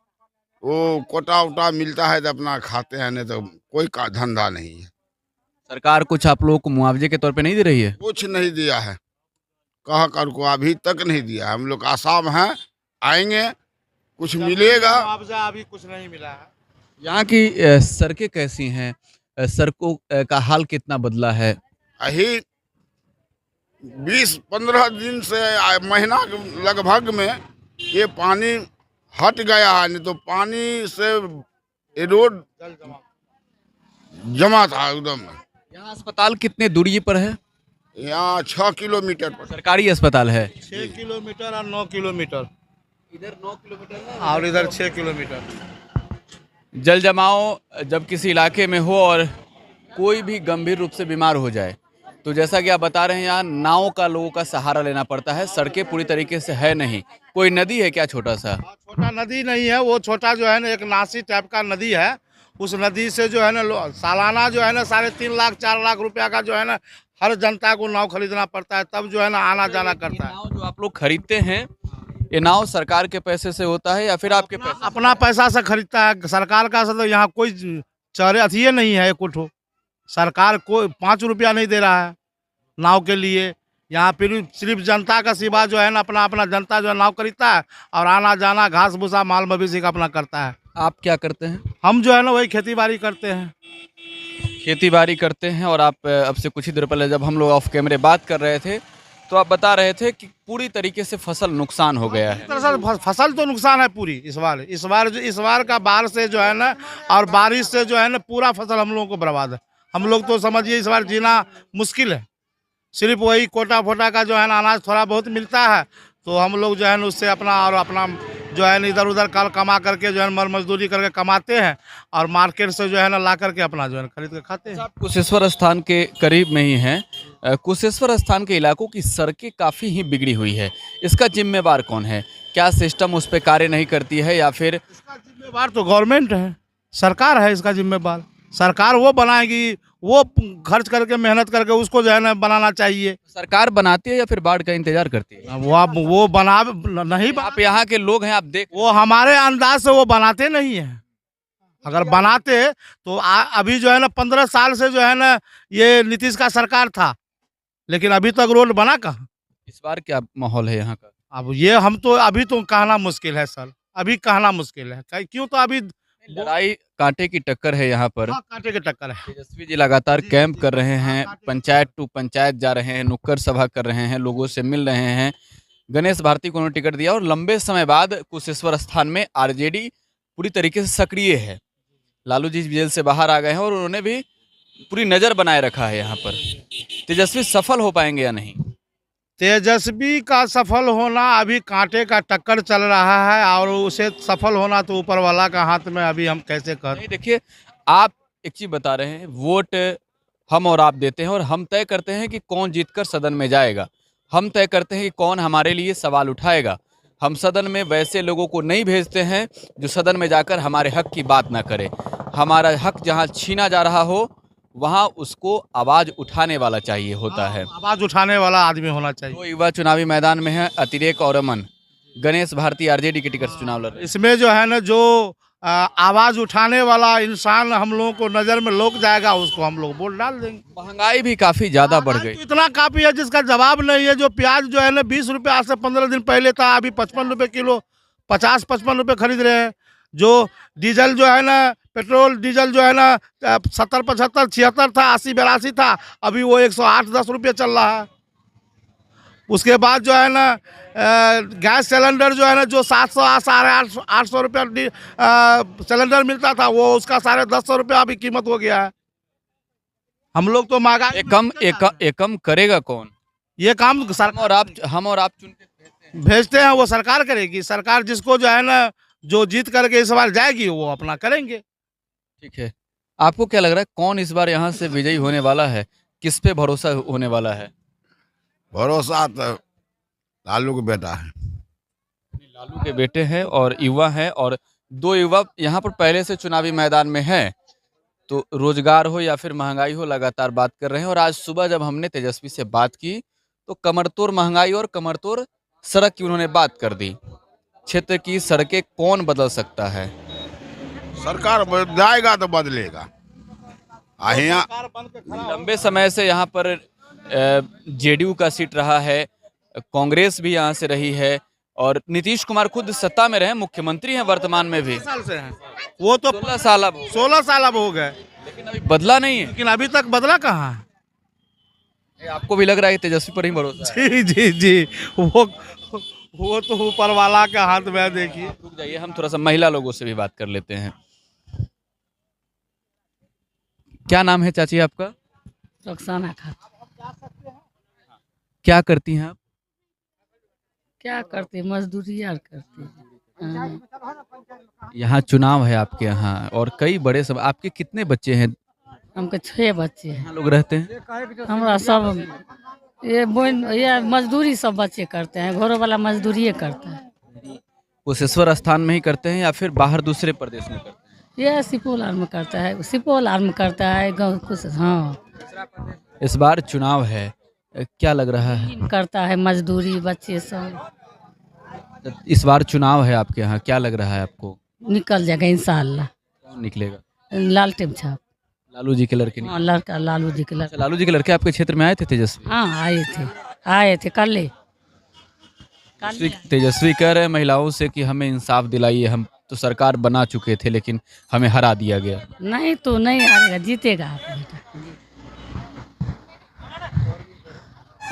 वो कोटा उटा मिलता है तो अपना खाते हैं, नहीं तो कोई का धंधा नहीं है। सरकार कुछ आप लोगों को मुआवजे के तौर पे नहीं दे रही है? कुछ नहीं दिया है, कह कर को अभी तक नहीं दिया है। हम लोग आसाम हैं, आएंगे, कुछ मिलेगा। मुआवजा अभी कुछ नहीं मिला है। यहाँ की सड़कें कैसी हैं? सड़कों का हाल कितना बदला है? यही 20-15 दिन से महीना लगभग में ये पानी हट गया है, नहीं तो पानी से ये रोड जमा था एकदम। यहाँ अस्पताल कितने दूरी पर है? यहाँ 6 किलोमीटर पर सरकारी अस्पताल है। 6 किलोमीटर और 9 किलोमीटर, इधर 9 किलोमीटर और इधर 6 किलोमीटर। जल जमाव जब किसी इलाके में हो और कोई भी गंभीर रूप से बीमार हो जाए तो जैसा कि आप बता रहे हैं, यहाँ नाव का लोगों का सहारा लेना पड़ता है। सड़कें पूरी तरीके से है नहीं। कोई नदी है क्या छोटा सा? छोटा नदी नहीं है, वो छोटा जो है ना एक नासी टाइप का नदी है। उस नदी से जो है ना सालाना जो है ना 3.5 लाख 4 लाख रुपया का जो है ना हर जनता को नाव खरीदना पड़ता है, तब जो है ना आना जाना करता है। नाव जो आप लोग खरीदते हैं, ये नाव सरकार के पैसे से होता है या फिर आपके पैसे? अपना पैसा से खरीदता है। सरकार का तो यहाँ कोई चरे अथिये नहीं है। कुछ सरकार कोई 5 रुपया नहीं दे रहा है नाव के लिए। यहाँ फिर सिर्फ जनता का सिवा जो है ना अपना जनता जो है नाव खरीदता है और आना जाना घास भूसा माल मवेशी का अपना करता है। आप क्या करते हैं? हम जो है ना वही खेती बाड़ी करते हैं। खेती बाड़ी करते हैं। और आप अब से कुछ ही देर पहले जब हम लोग ऑफ कैमरे बात कर रहे थे तो आप बता रहे थे कि पूरी तरीके से फसल नुकसान हो गया है। दरअसल फसल तो नुकसान है पूरी इस बार का बाढ़ से जो है ना और बारिश से जो है ना पूरा फसल हम लोगों को बर्बाद है। हम लोग तो समझिए इस बार जीना मुश्किल है। सिर्फ वही कोटा फोटा का जो है ना अनाज थोड़ा बहुत मिलता है, तो हम लोग जो है ना उससे अपना जो है ना इधर उधर कल कमा करके जो है मर मजदूरी करके कमाते हैं और मार्केट से जो है ना ला करके अपना जो है खरीद के खाते हैं। कुशेश्वर स्थान के करीब में ही हैं। कुशेश्वर स्थान के इलाकों की सड़कें काफ़ी ही बिगड़ी हुई है, इसका जिम्मेवार कौन है? क्या सिस्टम उस पर कार्य नहीं करती है या फिर जिम्मेवार तो गवर्नमेंट है, सरकार है इसका जिम्मेवार। सरकार वो बनाएगी, वो खर्च करके मेहनत करके उसको जो है ना बनाना चाहिए। सरकार बनाती है या फिर बाढ़ का इंतजार करती है? वो बना नहीं, आप यहाँ के लोग हैं, आप देख, वो हमारे अंदाज से वो बनाते नहीं है। अगर बनाते तो अभी जो है ना 15 साल से जो है ना ये नीतीश का सरकार था, लेकिन अभी तक रोड बना कहाँ? इस बार क्या माहौल है यहाँ का? अब ये हम तो अभी तो कहना मुश्किल है सर, अभी कहना मुश्किल है। क्यों? तो अभी लड़ाई कांटे की टक्कर है यहाँ पर। कांटे की टक्कर है। तेजस्वी जी लगातार कैंप कर रहे हैं, पंचायत टू पंचायत जा रहे हैं, नुक्कड़ सभा कर रहे हैं, लोगों से मिल रहे हैं। गणेश भारती को उन्होंने टिकट दिया और लंबे समय बाद कुशेश्वर स्थान में आरजेडी पूरी तरीके से सक्रिय है। लालू जी जेल से बाहर आ गए हैं और उन्होंने भी पूरी नज़र बनाए रखा है यहाँ पर। तेजस्वी सफल हो पाएंगे या नहीं? तेजस्वी का सफल होना अभी कांटे का टक्कर चल रहा है और उसे सफल होना तो ऊपर वाला का हाथ में, अभी हम कैसे कर। देखिए, आप एक चीज़ बता रहे हैं, वोट हम और आप देते हैं और हम तय करते हैं कि कौन जीतकर सदन में जाएगा, हम तय करते हैं कि कौन हमारे लिए सवाल उठाएगा। हम सदन में वैसे लोगों को नहीं भेजते हैं जो सदन में जाकर हमारे हक की बात ना करे। हमारा हक जहाँ छीना जा रहा हो वहाँ उसको आवाज़ उठाने वाला चाहिए होता है, आवाज़ उठाने वाला आदमी होना चाहिए। तो युवा चुनावी मैदान में है अतिरेक और अमन। गणेश भारती आरजेडी के टिकट से चुनाव लड़ रहे हैं। इसमें जो है ना जो आवाज़ उठाने वाला इंसान हम लोगों को नज़र में लोग जाएगा, उसको हम लोग वोट डाल देंगे। महंगाई भी काफ़ी ज़्यादा बढ़ गई, तो इतना काफ़ी है जिसका जवाब नहीं है। जो प्याज जो है ना 20 रुपये आज से 15 दिन पहले था, अभी 55 रुपये किलो, 50-55 रुपये खरीद रहे हैं। जो डीजल जो है ना, पेट्रोल डीजल जो है ना 70-75 76 था, 80-82 था, अभी वो 108-10 रुपये चल रहा है। उसके बाद जो है ना गैस सिलेंडर जो है ना जो 700-800 रुपये सिलेंडर मिलता था, वो उसका 150 रुपये अभी कीमत हो गया है। हम लोग तो महंगा एकम करेगा कौन? ये काम हम और आप चुन के भेजते हैं, वो सरकार करेगी। सरकार जिसको जो है ना जो जीत करके इस बार जाएगी वो अपना करेंगे। ठीक है, आपको क्या लग रहा है कौन इस बार यहाँ से विजयी होने वाला है? किस पे भरोसा होने वाला है? भरोसा तो लालू के बेटा है। लालू के बेटे हैं और युवा हैं, और 2 युवा यहाँ पर पहले से चुनावी मैदान में हैं, तो रोजगार हो या फिर महंगाई हो लगातार बात कर रहे हैं। और आज सुबह जब हमने तेजस्वी से बात की तो कमरतोड़ महंगाई और कमरतोड़ सड़क की उन्होंने बात कर दी। क्षेत्र की सड़कें कौन बदल सकता है? सरकार जाएगा तो बदलेगा। लंबे समय से यहाँ पर जेडीयू का सीट रहा है, कांग्रेस भी यहाँ से रही है और नीतीश कुमार खुद सत्ता में रहे, मुख्यमंत्री हैं वर्तमान में भी। 16 साल से हैं वो, तो 16 साल अब हो गए, लेकिन अभी बदला नहीं है। लेकिन अभी तक बदला कहाँ है? आपको भी लग रहा है तेजस्वी पर ही भरोसा? जी जी जी, वो तो ऊपर वाला का हाथ में। देखिए, रुक जाइए, हम थोड़ा सा महिला लोगों से भी बात कर लेते हैं। क्या नाम है चाची आपका? रुखसाना खातून। क्या करती हैं आप? क्या करते, मजदूरी यार करते। यहाँ चुनाव है आपके यहाँ और कई बड़े सब, आपके कितने बच्चे हैं? हमके 6 बच्चे हैं। लोग रहते हैं? हमारा सब ये मजदूरी सब बच्चे करते हैं, घरों वाला मजदूरी करता है। कुशेश्वर स्थान में ही करते हैं या फिर बाहर दूसरे प्रदेश में करते हैं? ये सुपौल आर में करता है, सुपौल आर में करता है गाँव कुछ। हाँ, इस बार चुनाव है, क्या लग रहा है? करता है मजदूरी बच्चे सब। इस बार चुनाव है आपके यहाँ, क्या लग रहा है आपको? निकल जाएगा इंशाल्लाह। कौन निकलेगा? लालटेन छाप। लालू जी के लड़के? हाँ, लड़का लालू जी के लड़का। लालू जी के लड़के आपके क्षेत्र में आए थे तेजस्वी? हाँ, आए थे कल। तेजस्वी कह रहे हैं महिलाओं से कि हमें इंसाफ दिलाइए, हम तो सरकार बना चुके थे लेकिन हमें हरा दिया गया। नहीं तो नहीं हारेगा, जीतेगा बेटा।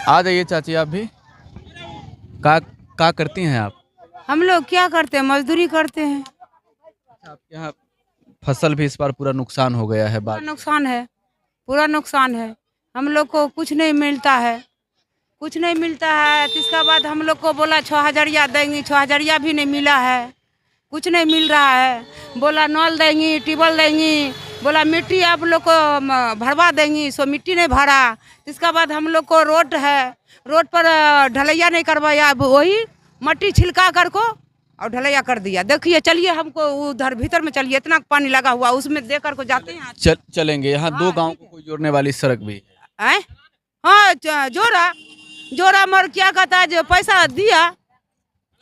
आ जाइए चाची, आप भी क्या करती हैं आप? हम लोग क्या करते हैं, मजदूरी करते हैं। आपके यहाँ फसल भी इस बार पूरा नुकसान हो गया है? पूरा नुकसान है, पूरा नुकसान है। हम लोग को कुछ नहीं मिलता है, कुछ नहीं मिलता है। इसका बाद हम लोग को बोला 6,000 देंगी, 6,000 भी नहीं मिला है, कुछ नहीं मिल रहा है। बोला नल देंगी, ट्यूबवेल देंगी, बोला मिट्टी आप लोग को भरवा देंगी, सो मिट्टी नहीं भरा। इसका बाद हम लोग को रोड है, रोड पर ढलैया नहीं करवाया, अब वही मट्टी छिलका कर को और ढलैया कर दिया। देखिए चलिए, हमको उधर भीतर में चलिए, इतना पानी लगा हुआ, उसमें देकर को जाते हैं। चलेंगे। यहाँ दो गांव को जोड़ने वाली सड़क भी है। हाँ, जोरा मर क्या कहता है, जो पैसा दिया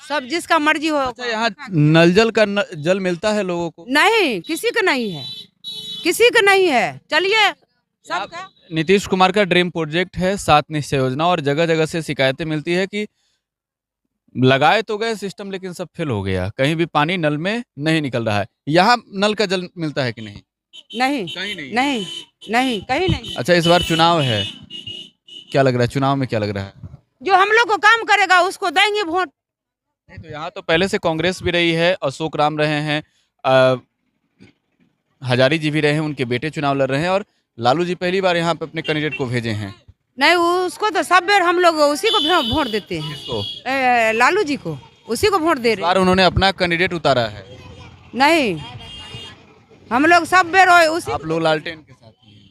सब जिसका मर्जी हो। अच्छा, यहाँ नल जल का जल मिलता है लोगों को? नहीं, किसी का नहीं है, किसी का नहीं है। चलिए सबका। नीतीश कुमार का ड्रीम प्रोजेक्ट है 7 निश्चय योजना, और जगह जगह से शिकायतें मिलती है कि लगाए तो गए सिस्टम लेकिन सब फेल हो गया, कहीं भी पानी नल में नहीं निकल रहा है। यहाँ नल का जल मिलता है कि नहीं? नहीं, कहीं नहीं, नहीं, नहीं, कहीं नहीं। अच्छा, इस बार चुनाव है, क्या लग रहा है चुनाव में, क्या लग रहा है? जो हम लोग को काम करेगा उसको देंगे वोट। नहीं तो यहाँ तो पहले से कांग्रेस भी रही है, अशोक राम रहे हैं, हजारी जी भी रहे हैं, उनके बेटे चुनाव लड़ रहे हैं, और लालू जी पहली बार यहाँ पे अपने कैंडिडेट को भेजे हैं। नहीं, उसको तो सब बेर हम लोग उसी को वोट देते हैं, लालू जी को, उसी को वोट दे रहे हैं। उन्होंने अपना कैंडिडेट उतारा है? नहीं, हम लोग सब बेर उसी, आप लोग लालटेन के साथ ही हैं?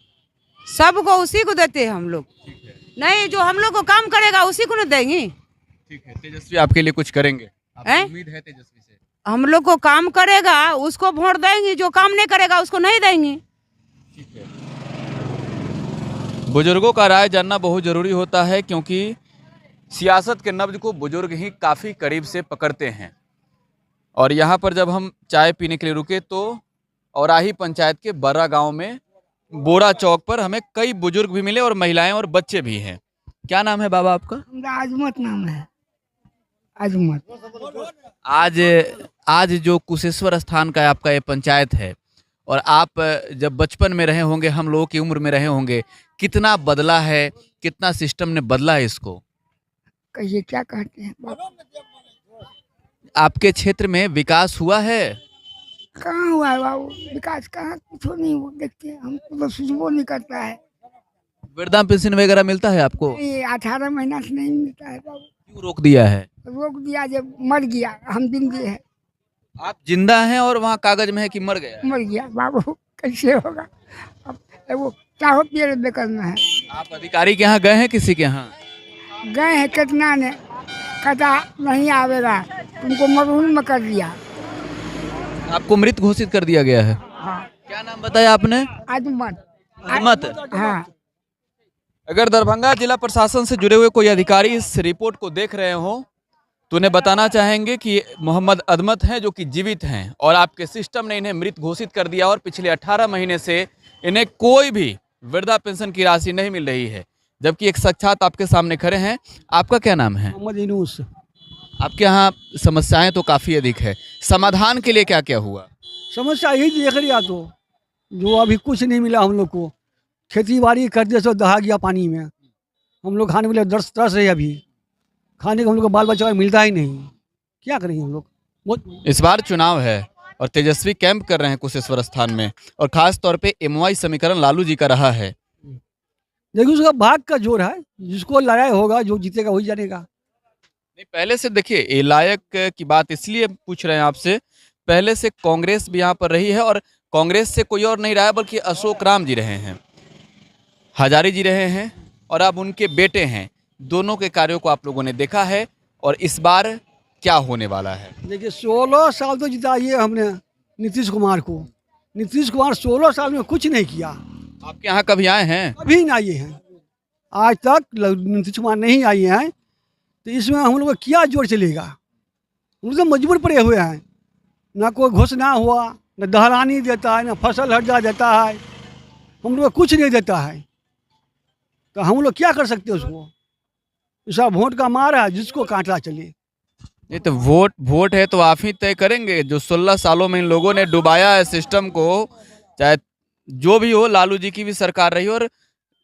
सबको उसी को देते हैं हम लोग। नहीं, जो हम लोग को काम करेगा उसी को न देंगे। ठीक है, तेजस्वी आपके लिए कुछ करेंगे? आपको उम्मीद है तेजस्वी से? हम लोग को काम करेगा उसको वोट देंगे, जो काम नहीं करेगा उसको नहीं देंगे। ठीक है। बुजुर्गों का राय जानना बहुत ज़रूरी होता है, क्योंकि सियासत के नब्ज को बुजुर्ग ही काफ़ी करीब से पकड़ते हैं। और यहाँ पर जब हम चाय पीने के लिए रुके तो औराही पंचायत के बर्रा गांव में बोरा चौक पर हमें कई बुजुर्ग भी मिले, और महिलाएं और बच्चे भी हैं। क्या नाम है बाबा आपका? आजमत नाम है, आजमत। आज जो कुशेश्वर स्थान का आपका ये पंचायत है, और आप जब बचपन में रहे होंगे, हम लोगों की उम्र में रहे होंगे, कितना बदला है, कितना सिस्टम ने बदला है इसको? कहिए क्या कहते हैं। आपके क्षेत्र में विकास हुआ है? कहाँ हुआ है बाबू, विकास कहाँ, कुछ नहीं वो देखते हैं, हमको तो सुझबो नहीं करता है। वृद्धा पेंशन वगैरह मिलता है आपको? ये 18 महीना से नहीं मिलता है बाबू। क्यों रोक दिया है? रोक दिया, जब मर गया, हम जिंदे हैं। आप जिंदा हैं और वहाँ कागज में है कि मर गया? मर गया बाबू, कैसे होगा। अब वो चाहो पेड़ में करना है। आप अधिकारी के यहाँ गए हैं, किसी के यहाँ गए हैं? कितना ने कहता नहीं आवेगा, तुमको मरहूम में कर दिया। आपको मृत घोषित कर दिया गया है? हाँ। क्या नाम बताया आपने? आजमत। हाँ। अगर दरभंगा जिला प्रशासन से जुड़े हुए कोई अधिकारी इस रिपोर्ट को देख रहे हो तो उन्हें बताना चाहेंगे कि मोहम्मद अदमत हैं जो कि जीवित हैं, और आपके सिस्टम ने इन्हें मृत घोषित कर दिया, और पिछले 18 महीने से इन्हें कोई भी वृद्धा पेंशन की राशि नहीं मिल रही है, जबकि एक साक्षात आपके सामने खड़े हैं। आपका क्या नाम है? मोहम्मद इनूस। आपके यहाँ समस्याएं तो काफ़ी अधिक है, समाधान के लिए क्या क्या हुआ? समस्या यही देख लिया तो, जो अभी कुछ नहीं मिला हम लोग को। खेती बाड़ी करते सो दहा गया पानी में, हम लोग खाने के लिए तरस रहे, अभी खाने को हम लोग को बाल बच्चा का मिलता ही नहीं, क्या करेंगे हम लोग। इस बार चुनाव है और तेजस्वी कैंप कर रहे हैं कुशेश्वर स्थान में, और खास तौर पे MY समीकरण लालू जी का रहा है। देखिए उसका भाग का जोर है, जिसको लड़ाई होगा, जो जीतेगा वही जानेगा। नहीं, पहले से देखिए, ये लायक की बात इसलिए पूछ रहे हैं आपसे, पहले से कांग्रेस भी यहाँ पर रही है, और कांग्रेस से कोई और नहीं रहा है बल्कि अशोक राम जी रहे हैं, हजारी जी रहे हैं, और अब उनके बेटे हैं। दोनों के कार्यों को आप लोगों ने देखा है, और इस बार क्या होने वाला है? देखिए 16 साल तो जिताइए हमने नीतीश कुमार को। नीतीश कुमार 16 साल में कुछ नहीं किया। आपके यहाँ कभी आए हैं? कभी नहीं आए हैं, आज तक नीतीश कुमार नहीं आए हैं, तो इसमें हम लोग का क्या जोर चलेगा। हम लोग तो मजबूर पड़े हुए हैं, ना कोई घोषणा हुआ, न दहरानी देता है, न फसल हर्जा देता है, हम लोग कुछ नहीं देता है, तो हम लोग क्या कर सकते हैं उसको। ऐसा वोट का मार है, जिसको काटना चले। ये तो वोट है तो आप ही तय करेंगे। जो 16 सालों में इन लोगों ने डुबाया है सिस्टम को, चाहे जो भी हो, लालू जी की भी सरकार रही और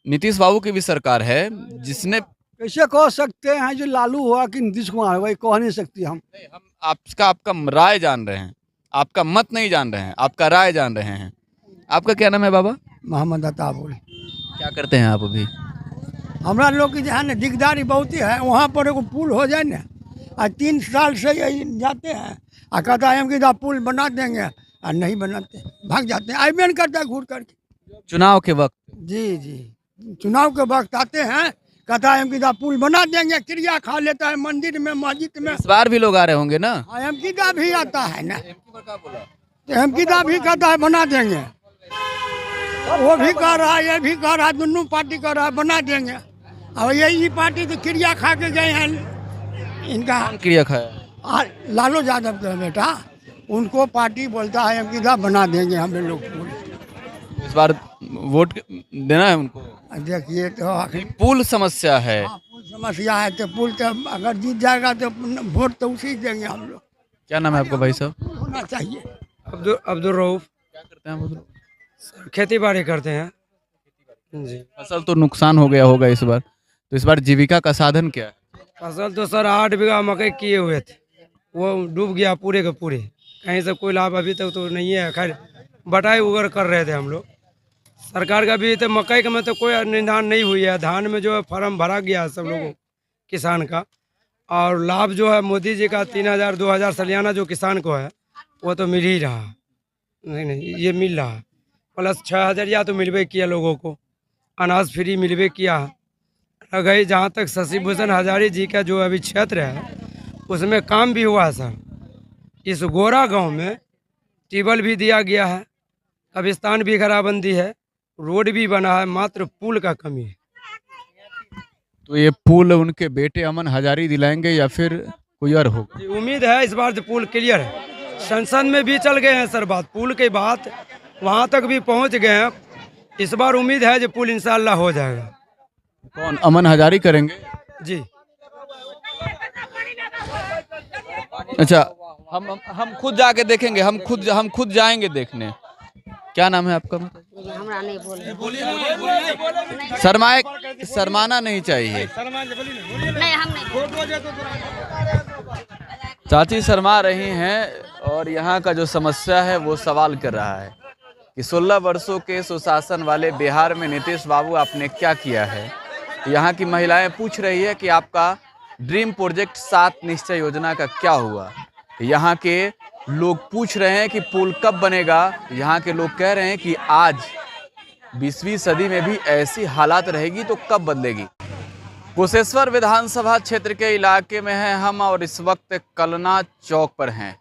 नीतीश बाबू की भी सरकार है, जिसने कैसे कह सकते हैं जो लालू हुआ कि नीतीश कुमार हुआ, कह नहीं सकते हम आपका राय जान रहे हैं, आपका मत नहीं जान रहे हैं, आपका राय जान रहे हैं। आपका क्या नाम है बाबा? मोहम्मद अताबुल। क्या करते हैं आप अभी? हमरा लोग की जो है ना दिकदारी बहुत ही है। वहाँ पर एगो पुल हो जाए ना, आज 3 साल से यही जाते हैं और कहता है हम कि पुल बना देंगे और नहीं बनाते, भाग जाते हैं, आईबीएन करता है घूर करके। चुनाव के वक्त जी चुनाव के वक्त आते हैं, कहता है हम कि पुल बना देंगे, क्रिया खा लेता है मंदिर में मस्जिद में। इस बार भी लोग आ रहे होंगे ना? एम किदा भी आता है ना, तो एम किदा भी कहता है बना देंगे, वो भी कह रहा है, ये भी कह रहा है, दोनों पार्टी कह रहा है बना देंगे। और यही पार्टी तो क्रिया खा के गए हैं इनका। क्रिया खाया? लालू यादव का बेटा, उनको पार्टी बोलता है हम किदा बना देंगे हम लोग पुल। इस बार वोट देना है उनको? देखिए तो आखिर पुल समस्या है। पुल समस्या है तो पुल तो अगर जीत जाएगा तो वोट तो उसी देंगे हम लोग। क्या नाम है आपका भाई साहब? होना चाहिए। अब्दुल रऊफ। क्या करते हैं आप? खेती बाड़ी करते हैं जी। फसल तो नुकसान हो गया होगा इस बार, तो इस बार जीविका का साधन क्या है? फसल तो सर 8 बीघा मकई किए हुए थे, वो डूब गया पूरे के पूरे, कहीं से कोई लाभ अभी तक तो नहीं है। खैर बटाई उगर कर रहे थे हम लोग, सरकार का भी तो मकई का में तो कोई निदान नहीं हुई है। धान में जो है फार्म भरा गया है सब लोगों किसान का, और लाभ जो है मोदी जी का 3000 2000 सालियाना जो किसान को है वो तो मिल ही रहा। नहीं ये मिल रहा, प्लस 6000 तो मिलवे किया लोगों को, अनाज फ्री मिलवे किया। रह जहाँ तक शशि भूषण हजारी जी का जो अभी क्षेत्र है उसमें काम भी हुआ है सर। इस गोरा गांव में ट्यूबवेल भी दिया गया है, कब्रिस्तान भी घेराबंदी है, रोड भी बना है, मात्र पुल का कमी है। तो ये पुल उनके बेटे अमन हजारी दिलाएंगे या फिर कोई और होगा? उम्मीद है इस बार पुल क्लियर है, संसद में भी चल गए हैं सर बात, पुल की बात वहाँ तक भी पहुँच गए हैं। इस बार उम्मीद है जो पुल इंशाल्लाह हो जाएगा। कौन, अमन हजारी करेंगे? जी। अच्छा, हम खुद जाके देखेंगे, हम खुद जाएंगे देखने। क्या नाम है आपका? हमरा नहीं बोल, शर्माना नहीं चाहिए। नहीं हम नहीं। चाची शर्मा रही हैं और यहाँ का जो समस्या है वो सवाल कर रहा है कि 16 वर्षों के सुशासन वाले बिहार में नीतीश बाबू आपने क्या किया है। यहाँ की महिलाएं पूछ रही है कि आपका ड्रीम प्रोजेक्ट 7 निश्चय योजना का क्या हुआ। यहाँ के लोग पूछ रहे हैं कि पुल कब बनेगा। यहाँ के लोग कह रहे हैं कि आज 20वीं सदी में भी ऐसी हालात रहेगी तो कब बदलेगी। कुशेश्वर विधानसभा क्षेत्र के इलाके में हैं हम और इस वक्त कलना चौक पर हैं।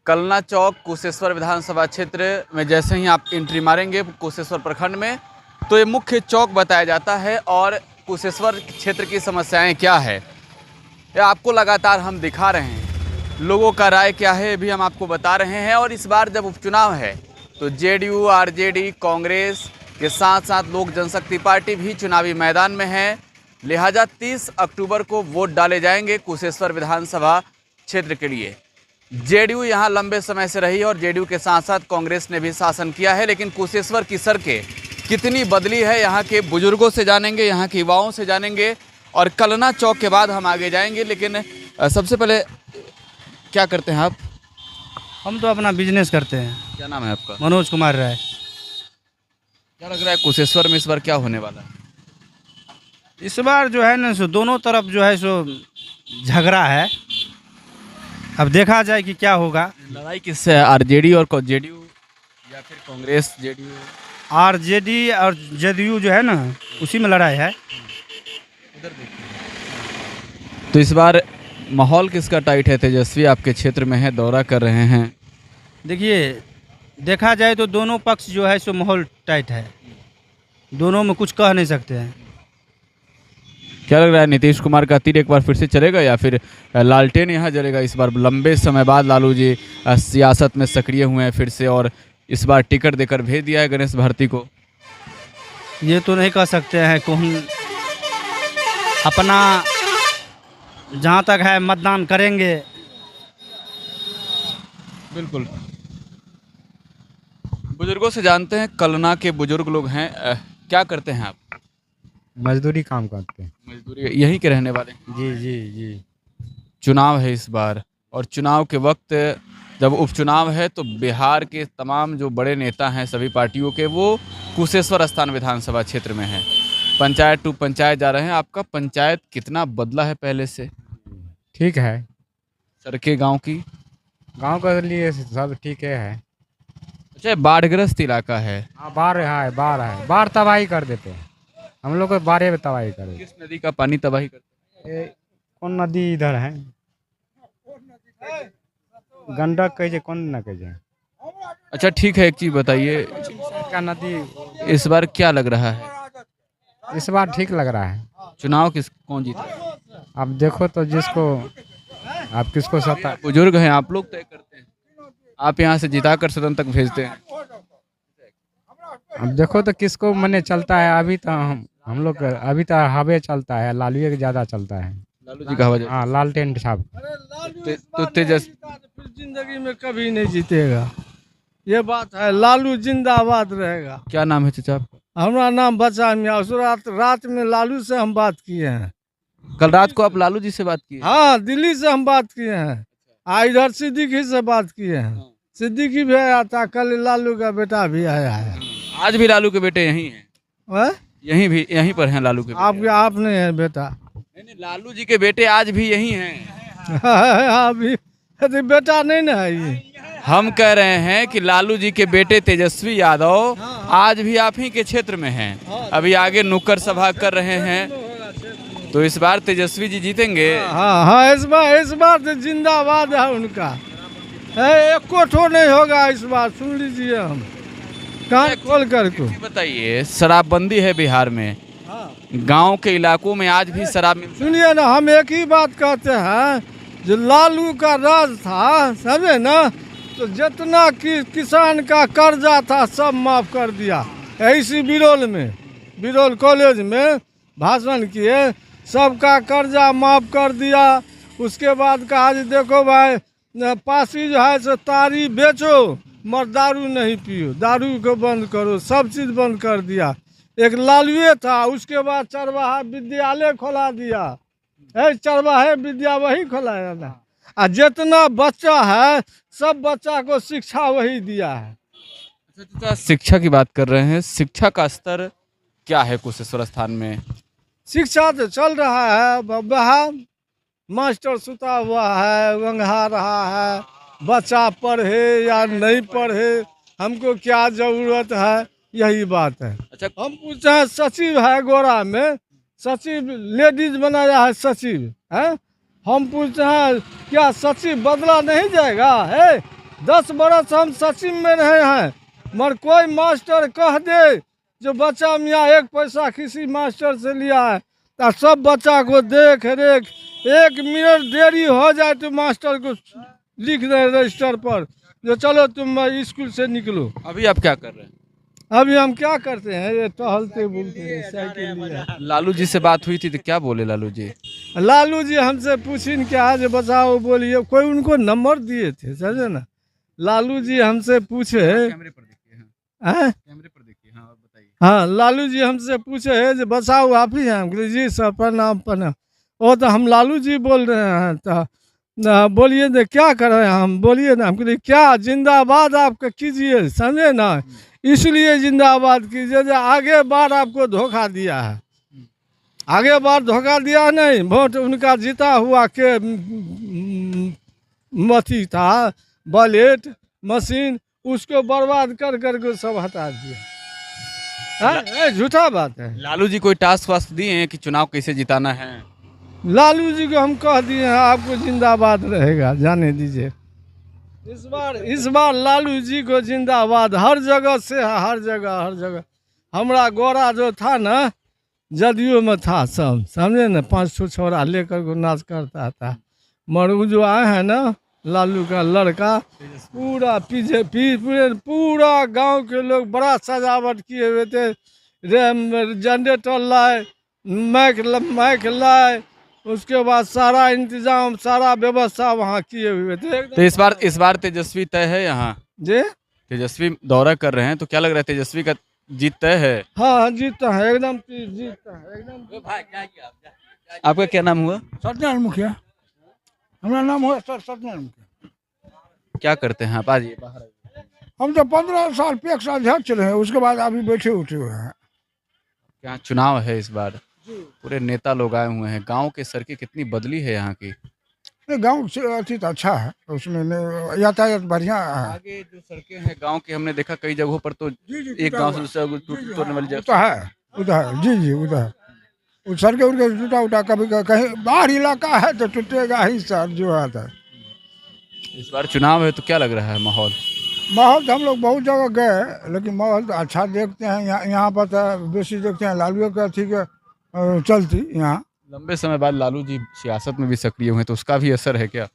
कलना चौक कुशेश्वर विधानसभा क्षेत्र में जैसे ही आप एंट्री मारेंगे कुशेश्वर प्रखंड में तो ये मुख्य चौक बताया जाता है। और कुशेश्वर क्षेत्र की समस्याएं क्या है ये आपको लगातार हम दिखा रहे हैं, लोगों का राय क्या है ये भी हम आपको बता रहे हैं। और इस बार जब उपचुनाव है तो जेडीयू, आरजेडी, कांग्रेस के साथ साथ लोक जनशक्ति पार्टी भी चुनावी मैदान में है। लिहाजा 30 अक्टूबर को वोट डाले जाएंगे कुशेश्वर विधानसभा क्षेत्र के लिए। जेडीयू यहाँ लंबे समय से रही और जेडीयू के साथ साथ कांग्रेस ने भी शासन किया है, लेकिन कुशेश्वर की सड़कें कितनी बदली है यहाँ के बुजुर्गों से जानेंगे, यहाँ के युवाओं से जानेंगे और कलना चौक के बाद हम आगे जाएंगे। लेकिन सबसे पहले क्या करते हैं आप? हम तो अपना बिजनेस करते हैं। क्या नाम है आपका? मनोज कुमार राय। क्या लग रहा है कुशेश्वर में इस बार क्या होने वाला है? इस बार जो है ना सो दोनों तरफ जो है सो झगड़ा है, अब देखा जाए कि क्या होगा। लड़ाई किससे है, आरजेडी और जेडीयू या फिर कांग्रेस जेडीयू? आरजेडी और जेडीयू जो है ना उसी में लड़ाई है। तो इस बार माहौल किसका टाइट है? तेजस्वी आपके क्षेत्र में है, दौरा कर रहे हैं। देखिए देखा जाए तो दोनों पक्ष जो है सो माहौल टाइट है, दोनों में कुछ कह नहीं सकते हैं। क्या लग रहा है नीतीश कुमार का तीर एक बार फिर से चलेगा या फिर लालटेन यहाँ जलेगा? इस बार लंबे समय बाद लालू जी सियासत में सक्रिय हुए हैं फिर से और इस बार टिकट देकर भेज दिया है गणेश भारती को। ये तो नहीं कह सकते हैं, कौन अपना जहाँ तक है मतदान करेंगे। बिल्कुल, बुजुर्गों से जानते हैं। कलना के बुजुर्ग लोग हैं, क्या करते हैं आप? मजदूरी काम करते हैं। मजदूरी, यहीं के रहने वाले? जी जी जी। चुनाव है इस बार और चुनाव के वक्त जब उपचुनाव है तो बिहार के तमाम जो बड़े नेता हैं सभी पार्टियों के वो कुशेश्वर स्थान विधानसभा क्षेत्र में हैं। पंचायत टू पंचायत जा रहे हैं। आपका पंचायत कितना बदला है पहले से? ठीक है। सड़कें गांव की? गांव के लिए सब ठीक है। अच्छा, बाढ़ग्रस्त इलाका है। हाँ, बाढ़ है, बाढ़ है। बाढ़ तबाही कर देते हैं हम लोग को, बाढ़ में तबाही कर देते। किस नदी का पानी तबाही करता है? कौन नदी इधर है? गंडक कहे, कौन ना कहे। अच्छा ठीक है, एक चीज बताइए, का नदी इस बार क्या लग रहा है? इस बार ठीक लग रहा है। चुनाव कौन जीता? अब देखो तो जिसको, आप किसको सत्ता। बुजुर्ग हैं आप लोग, तय करते हैं। आप यहाँ से जिता कर सदन तक भेजते हैं। अब देखो तो किसको मने चलता है। अभी तो हम लोग अभी तो हवे चलता है, लालू के ज्यादा चलता है। लालू जी का हवा? हाँ, लालटेन साहब। तो तेजस्वी जिंदगी में कभी नहीं जीतेगा, ये बात है। लालू जिंदाबाद रहेगा। क्या नाम है चाचा आपका? हमारा नाम बचा मियाँ। उस रात में लालू से हम बात किए हैं। कल रात को आप लालू जी से बात किए? हाँ, दिल्ली से हम बात किए हैं। इधर सिद्दीकी से बात किए हैं। सिद्दीकी भी आया था, कल लालू का बेटा भी आया है। आज भी लालू के बेटे यहीं हैं? यहीं पर हैं लालू के बेटे? आप नहीं है बेटा? नहीं, लालू जी के बेटे आज भी यहीं हैं। अभी बेटा नहीं ना है ये। हम कह रहे हैं कि लालू जी के बेटे तेजस्वी यादव आज भी आप ही के क्षेत्र में हैं। अभी आगे नुक्कड़ सभा कर रहे हैं, तो इस बार तेजस्वी जी जीतेंगे? हाँ, इस बार तो जिंदाबाद है उनका। एक ठो नहीं होगा इस बार, सुन लीजिए। हम कान खोल कर को बताइए, शराबबंदी है बिहार में, गांव के इलाकों में आज भी शराब मिलती है। सुनिए ना, हम एक ही बात कहते हैं, जो लालू का राज था, समझे ना, तो जितना किसान का कर्जा था सब माफ कर दिया। ऐसी बिरोल कॉलेज में भाषण किए, सबका कर्जा माफ कर दिया। उसके बाद कहा जी देखो भाई, पासी जो है सो तारी बेचो मगर दारू नहीं पियो, दारू को बंद करो, सब चीज़ बंद कर दिया। एक लालुए था, उसके बाद चरवाहा विद्यालय खोला दिया। चरवाहे विद्या वही खोलाया ना। और जितना बच्चा है सब बच्चा को शिक्षा वही दिया है। शिक्षा की बात कर रहे हैं, शिक्षा का स्तर क्या है कुशेश्वर स्थान में? शिक्षा तो चल रहा है, वहाँ मास्टर सुता हुआ है, वंघा रहा है। बच्चा पढ़े या नहीं पढ़े, हमको क्या जरूरत है, यही बात है। अच्छा, हम पूछते हैं, सचिव है गोरा में, सचिव लेडीज बनाया है सचिव है। हम पूछते हैं क्या सचिव बदला नहीं जाएगा? 10 बरस हम सचिव में रहे हैं, मगर कोई मास्टर कह दे जो बच्चा मियाँ 1 पैसा किसी मास्टर से लिया है, तो सब बच्चा को देख रेख, 1 मिनट देरी हो जाए तो मास्टर को लिख दे रजिस्टर पर, जो चलो तुम स्कूल से निकलो। अभी आप क्या कर रहे हैं? अभी हम क्या करते हैं, ये टहलते बुलते हैं, साइकिल लिया। लालू जी से बात हुई थी तो क्या बोले लालू जी? लालू जी हमसे पूछिन क्या जो बताओ, बोलिए। कोई उनको नंबर दिए थे, समझे ना। लालू जी हमसे पूछे, कैमरे पर देखिए। कैमरे पर देखिए। हाँ बताइए। हाँ, लालू जी हमसे पूछे जो बचाओ आप ही हैं? हम बोले जी सर प्रणाम प्रणाम। वो तो हम लालू जी बोल रहे हैं, तो बोलिए ना क्या कर रहे हैं हम? बोलिए ना। हम बोले क्या जिंदाबाद आपका कीजिए, समझे ना, इसलिए जिंदाबाद कीजिए जो आगे बार आपको धोखा दिया है। आगे बार धोखा दिया नहीं, वोट उनका जीता हुआ के मथी था बैलेट मशीन, उसको बर्बाद कर के सब हटा दिया। झूठा बात है। लालू जी कोई टास्क वास्क दिए हैं कि चुनाव कैसे जिताना है? लालू जी को हम कह दिए हैं आपको जिंदाबाद रहेगा, जाने दीजिए। इस बार लालू जी को जिंदाबाद हर जगह से है, हर जगह। हमारा गोरा जो था ना, जदयू में था सब, समझे ना, 5 छोरा लेकर को नाच करता था। मगर जो आए हैं ना, लालू का लड़का, पूरा बीजेपी, पूरा गांव के लोग बड़ा सजावट किए हुए थे। जनरेटर लाए, माइक लाए, उसके बाद सारा इंतजाम, सारा व्यवस्था वहाँ किए हुए थे। तो इस बार तेजस्वी तय है यहाँ जी? तेजस्वी दौरा कर रहे हैं, तो क्या लग रहा है तेजस्वी का जीत तय है? हाँ, जीतता है, एकदम जीतता है एकदम। आपका क्या नाम हुआ? सत्यनारायण मुखिया। हमारा नाम हुआ सर सत्यनारायण मुखिया। क्या करते हैं आप? आज बाहर हम तो 15 साल पेक्स अध्यक्ष रहे, उसके बाद अभी बैठे उठे हुए हैं। यहाँ चुनाव है इस बार, पूरे नेता लोग आए हुए हैं। गांव के सड़कें कितनी बदली है यहाँ की? गांव से अति तो अच्छा है, उसमें यातायात बढ़िया है। आगे जो सड़कें हैं गांव की, हमने देखा कई जगहों पर तो एक गांव से दूसरा तोड़ने वाली तो है, उधर जी जी उधर उस सड़कें उड़के टूटा उटा कभी कहीं बाहर इलाका है तो टूटेगा ही सर जो आता है। इस बार चुनाव है तो क्या लग रहा है माहौल? माहौल तो हम लोग बहुत जगह गए लेकिन माहौल तो अच्छा देखते हैं। यहाँ पर तो बेसी देखते हैं लालू के अथी के चलती। यहाँ लंबे समय बाद लालू जी सियासत में भी सक्रिय हुए, तो उसका भी असर है क्या?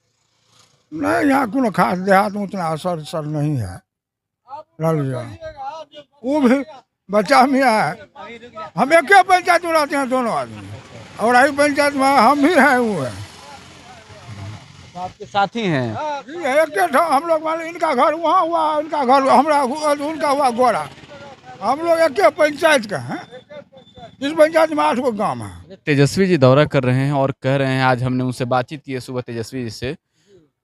नहीं, यहाँ कोनो खास देहात में उतना असर नहीं है लालू जी। वो भी बच्चा में है, हम एक पंचायत में रहते हैं दोनों आदमी, और आई पंचायत में हम ही हैं। वो है आपके साथी हैं? एक हम लोग मान, इनका घर वहाँ हुआ, इनका घर हमारा, उनका हुआ गोरा। हम लोग एक पंचायत का हैं। इस पंचायत में 8 गो गाँव है। तेजस्वी जी दौरा कर रहे हैं और कह रहे हैं, आज हमने उनसे बातचीत की है सुबह तेजस्वी जी से,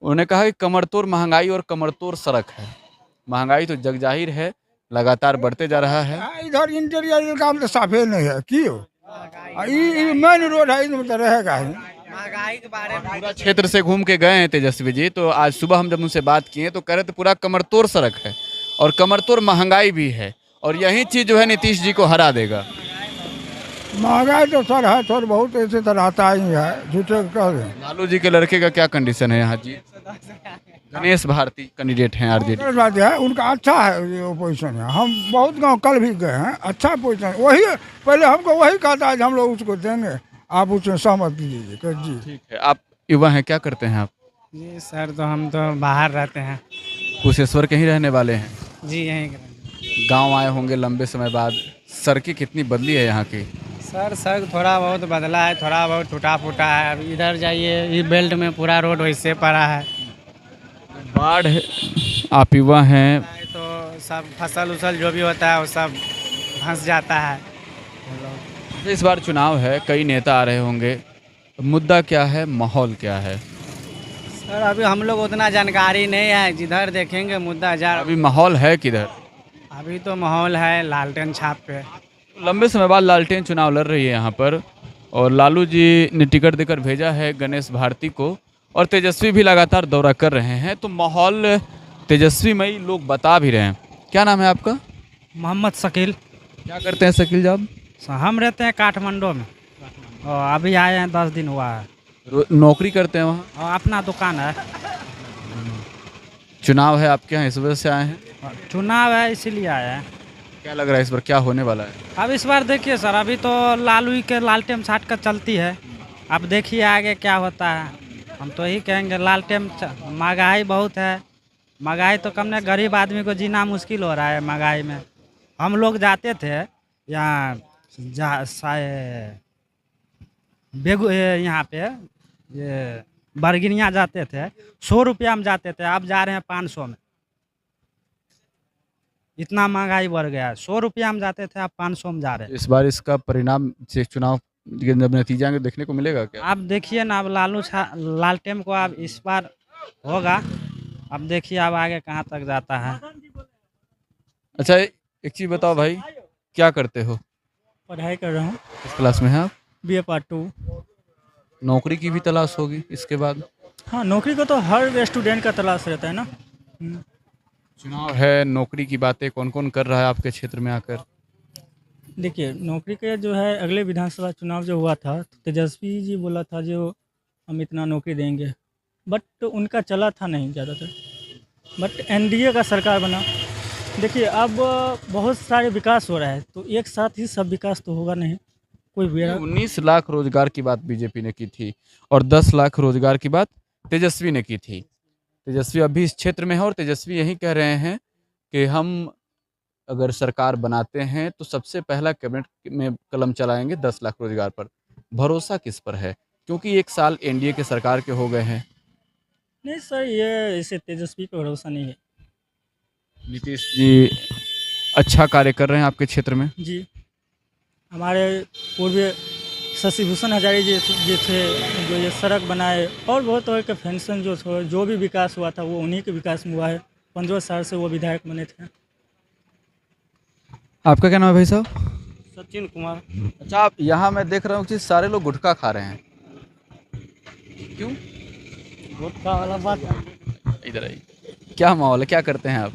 उन्होंने कहा कि कमरतोड़ महंगाई और कमरतोड़ सड़क है। महंगाई तो जग जाहिर है, लगातार बढ़ते जा रहा है। इधर इंटीरियर काम तो साफे नहीं है, क्यों? मेन रोड है, इसमें तो रहेगा ही। पूरा क्षेत्र से घूम के गए हैं तेजस्वी जी, तो आज सुबह हम जब उनसे बात किए तो कह रहे थे पूरा कमरतोड़ सड़क है और कमरतोड़ महंगाई भी है, और यही चीज जो है नीतीश जी को हरा देगा। महंगाई तो सर है, थोड़ा बहुत ऐसे तो रहता ही है, झूठे कह रहे हैं। लालू जी के लड़के का क्या कंडीशन है यहाँ जी? गणेश भारती कैंडिडेट हैं आरजेडी है, उनका अच्छा है पोजीशन है। हम बहुत गांव कल भी गए हैं, अच्छा पोजीशन। वही पहले हमको वही कहता है, हम लोग उसको देंगे, आप उसमें सहमत कीजिए जी। ठीक है। आप युवा हैं, क्या करते हैं आप? जी सर, तो हम तो बाहर रहते हैं। कुशेश्वर के ही रहने वाले हैं? जी यहीं। गांव आए होंगे लंबे समय बाद, सड़कें कितनी बदली है यहाँ की? सर सड़क थोड़ा बहुत बदला है, थोड़ा बहुत टूटा फूटा है। अब इधर जाइए, इस बेल्ट में पूरा रोड वैसे पड़ा है। बाढ़, आप युवा हैं तो सब फसल उसल जो भी होता है वो सब धंस जाता है। इस बार चुनाव है, कई नेता आ रहे होंगे, मुद्दा क्या है, माहौल क्या है? सर अभी हम लोग उतना जानकारी नहीं है, जिधर देखेंगे मुद्दा जा। अभी माहौल है किधर? अभी तो माहौल है लालटेन छाप पे। लंबे समय बाद लालटेन चुनाव लड़ रही है यहाँ पर, और लालू जी ने टिकट देकर भेजा है गणेश भारती को, और तेजस्वी भी लगातार दौरा कर रहे हैं, तो माहौल तेजस्वीमयी लोग बता भी रहे हैं। क्या नाम है आपका? मोहम्मद शकील। क्या करते हैं शकील साहब? हम रहते हैं काठमांडू में, और अभी आए हैं 10 दिन हुआ है। नौकरी करते हैं वहाँ? और अपना दुकान है। चुनाव है आपके यहाँ, इस वजह से आए हैं? चुनाव है इसीलिए आए हैं। क्या लग रहा है इस बार क्या होने वाला है? अब इस बार देखिए सर, अभी तो लालू के लालटेन छाट कर चलती है। अब देखिए आगे क्या होता है। हम तो यही कहेंगे, लालटेन, महंगाई बहुत है। महंगाई तो कम नहीं, गरीब आदमी को जीना मुश्किल हो रहा है महंगाई में। हम लोग जाते थे यहाँ यहाँ पे ये बरगिनिया जाते थे, 100 रुपया में जाते थे, अब जा रहे हैं 500 में। इतना महंगाई बढ़ गया है। 100 रुपया में जाते थे, अब 500 में जा रहे हैं। इस बार इसका परिणाम से चुनाव जब नतीजा देखने को मिलेगा क्या? आप देखिए ना, अब लालटेन को अब इस बार होगा। अब देखिए अब आगे कहाँ तक जाता है। अच्छा, एक चीज़ बताओ भाई, क्या करते हो? पढ़ाई कर रहा हूँ। किस क्लास में है आप? BA part 2। नौकरी की भी तलाश होगी इसके बाद? हाँ, नौकरी को तो हर स्टूडेंट का तलाश रहता है ना। चुनाव है, नौकरी की बातें कौन कौन कर रहा है आपके क्षेत्र में आकर? देखिए, नौकरी के जो है, अगले विधानसभा चुनाव जो हुआ था, तो तेजस्वी जी बोला था जो हम इतना नौकरी देंगे, बट उनका चला था नहीं ज़्यादातर। बट NDA का सरकार बना। देखिए अब बहुत सारे विकास हो रहा है, तो एक साथ ही सब विकास तो होगा नहीं। कोई 19 लाख रोजगार की बात बीजेपी ने की थी, और 10 लाख रोजगार की बात तेजस्वी ने की थी। तेजस्वी अभी इस क्षेत्र में है, और तेजस्वी यही कह रहे हैं कि हम अगर सरकार बनाते हैं तो सबसे पहला कैबिनेट में कलम चलाएंगे 10 लाख रोजगार पर। भरोसा किस पर है, क्योंकि 1 साल NDA के सरकार के हो गए हैं? नहीं सर, ये इसे तेजस्वी पर भरोसा नहीं है। नीतीश जी अच्छा कार्य कर रहे हैं आपके क्षेत्र में? जी, हमारे पूर्व शशि भूषण हजारी जी थे जो ये सड़क बनाए, और बहुत तरह के फंक्शन जो भी विकास हुआ था वो उन्हीं के विकास में हुआ है। 15 साल से वो विधायक बने थे। आपका क्या नाम है भाई साहब? सचिन कुमार। अच्छा, आप यहाँ मैं देख रहा हूँ कि सारे लोग गुटखा खा रहे हैं, क्यों? गुटखा वाला बात, इधर आइए, क्या माहौल है, क्या करते हैं आप?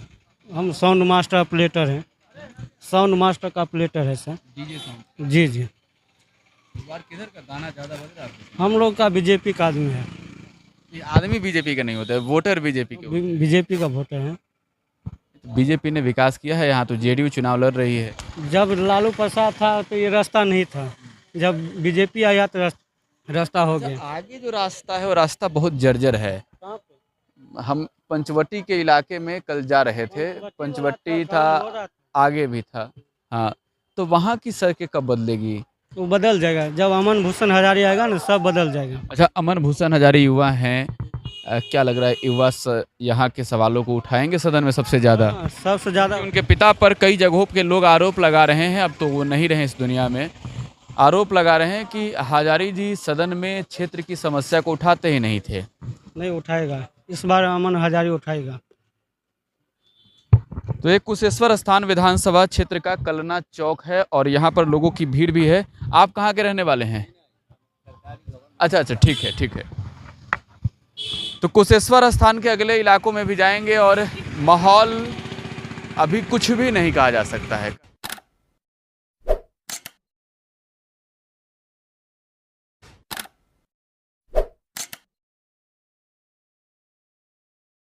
हम साउंड मास्टर प्लेटर हैं, साउंड मास्टर का प्लेटर है सर। DJ sound. जी जी। इस बार किधर का गाना ज़्यादा बज रहा है? हम लोग का बीजेपी का आदमी है। ये आदमी बीजेपी का नहीं होता है, वोटर बीजेपी के होते हैं। बीजेपी का वोटर है। बीजेपी ने विकास किया है यहाँ, तो जेडीयू चुनाव लड़ रही है। जब लालू प्रसाद था तो ये रास्ता नहीं था, जब बीजेपी आया तो रास्ता हो गया। आगे जो रास्ता है वो रास्ता बहुत जर्जर है। हम पंचवटी के इलाके में कल जा रहे थे, पंचवटी था, आगे भी था, हाँ, तो वहाँ की सड़कें कब बदलेगी? वो बदल जाएगा, जब अमन भूषण हजारी आएगा ना, सब बदल जाएगा। अच्छा, अमन भूषण हजारी युवा हैं, क्या लग रहा है युवा यहाँ के सवालों को उठाएंगे सदन में सबसे ज़्यादा? सबसे ज़्यादा उनके पिता पर कई जगहों के लोग आरोप लगा रहे हैं, अब तो वो नहीं रहे इस दुनिया में, आरोप लगा रहे हैं कि हजारी जी सदन में क्षेत्र की समस्या को उठाते ही नहीं थे। नहीं उठाएगा, इस बार अमन हजारी उठाएगा। तो एक कुशेश्वर स्थान विधानसभा क्षेत्र का कलना चौक है और यहाँ पर लोगों की भीड़ भी है। आप कहाँ के रहने वाले हैं? अच्छा अच्छा, ठीक है ठीक है। तो कुशेश्वर स्थान के अगले इलाकों में भी जाएंगे और माहौल अभी कुछ भी नहीं कहा जा सकता है।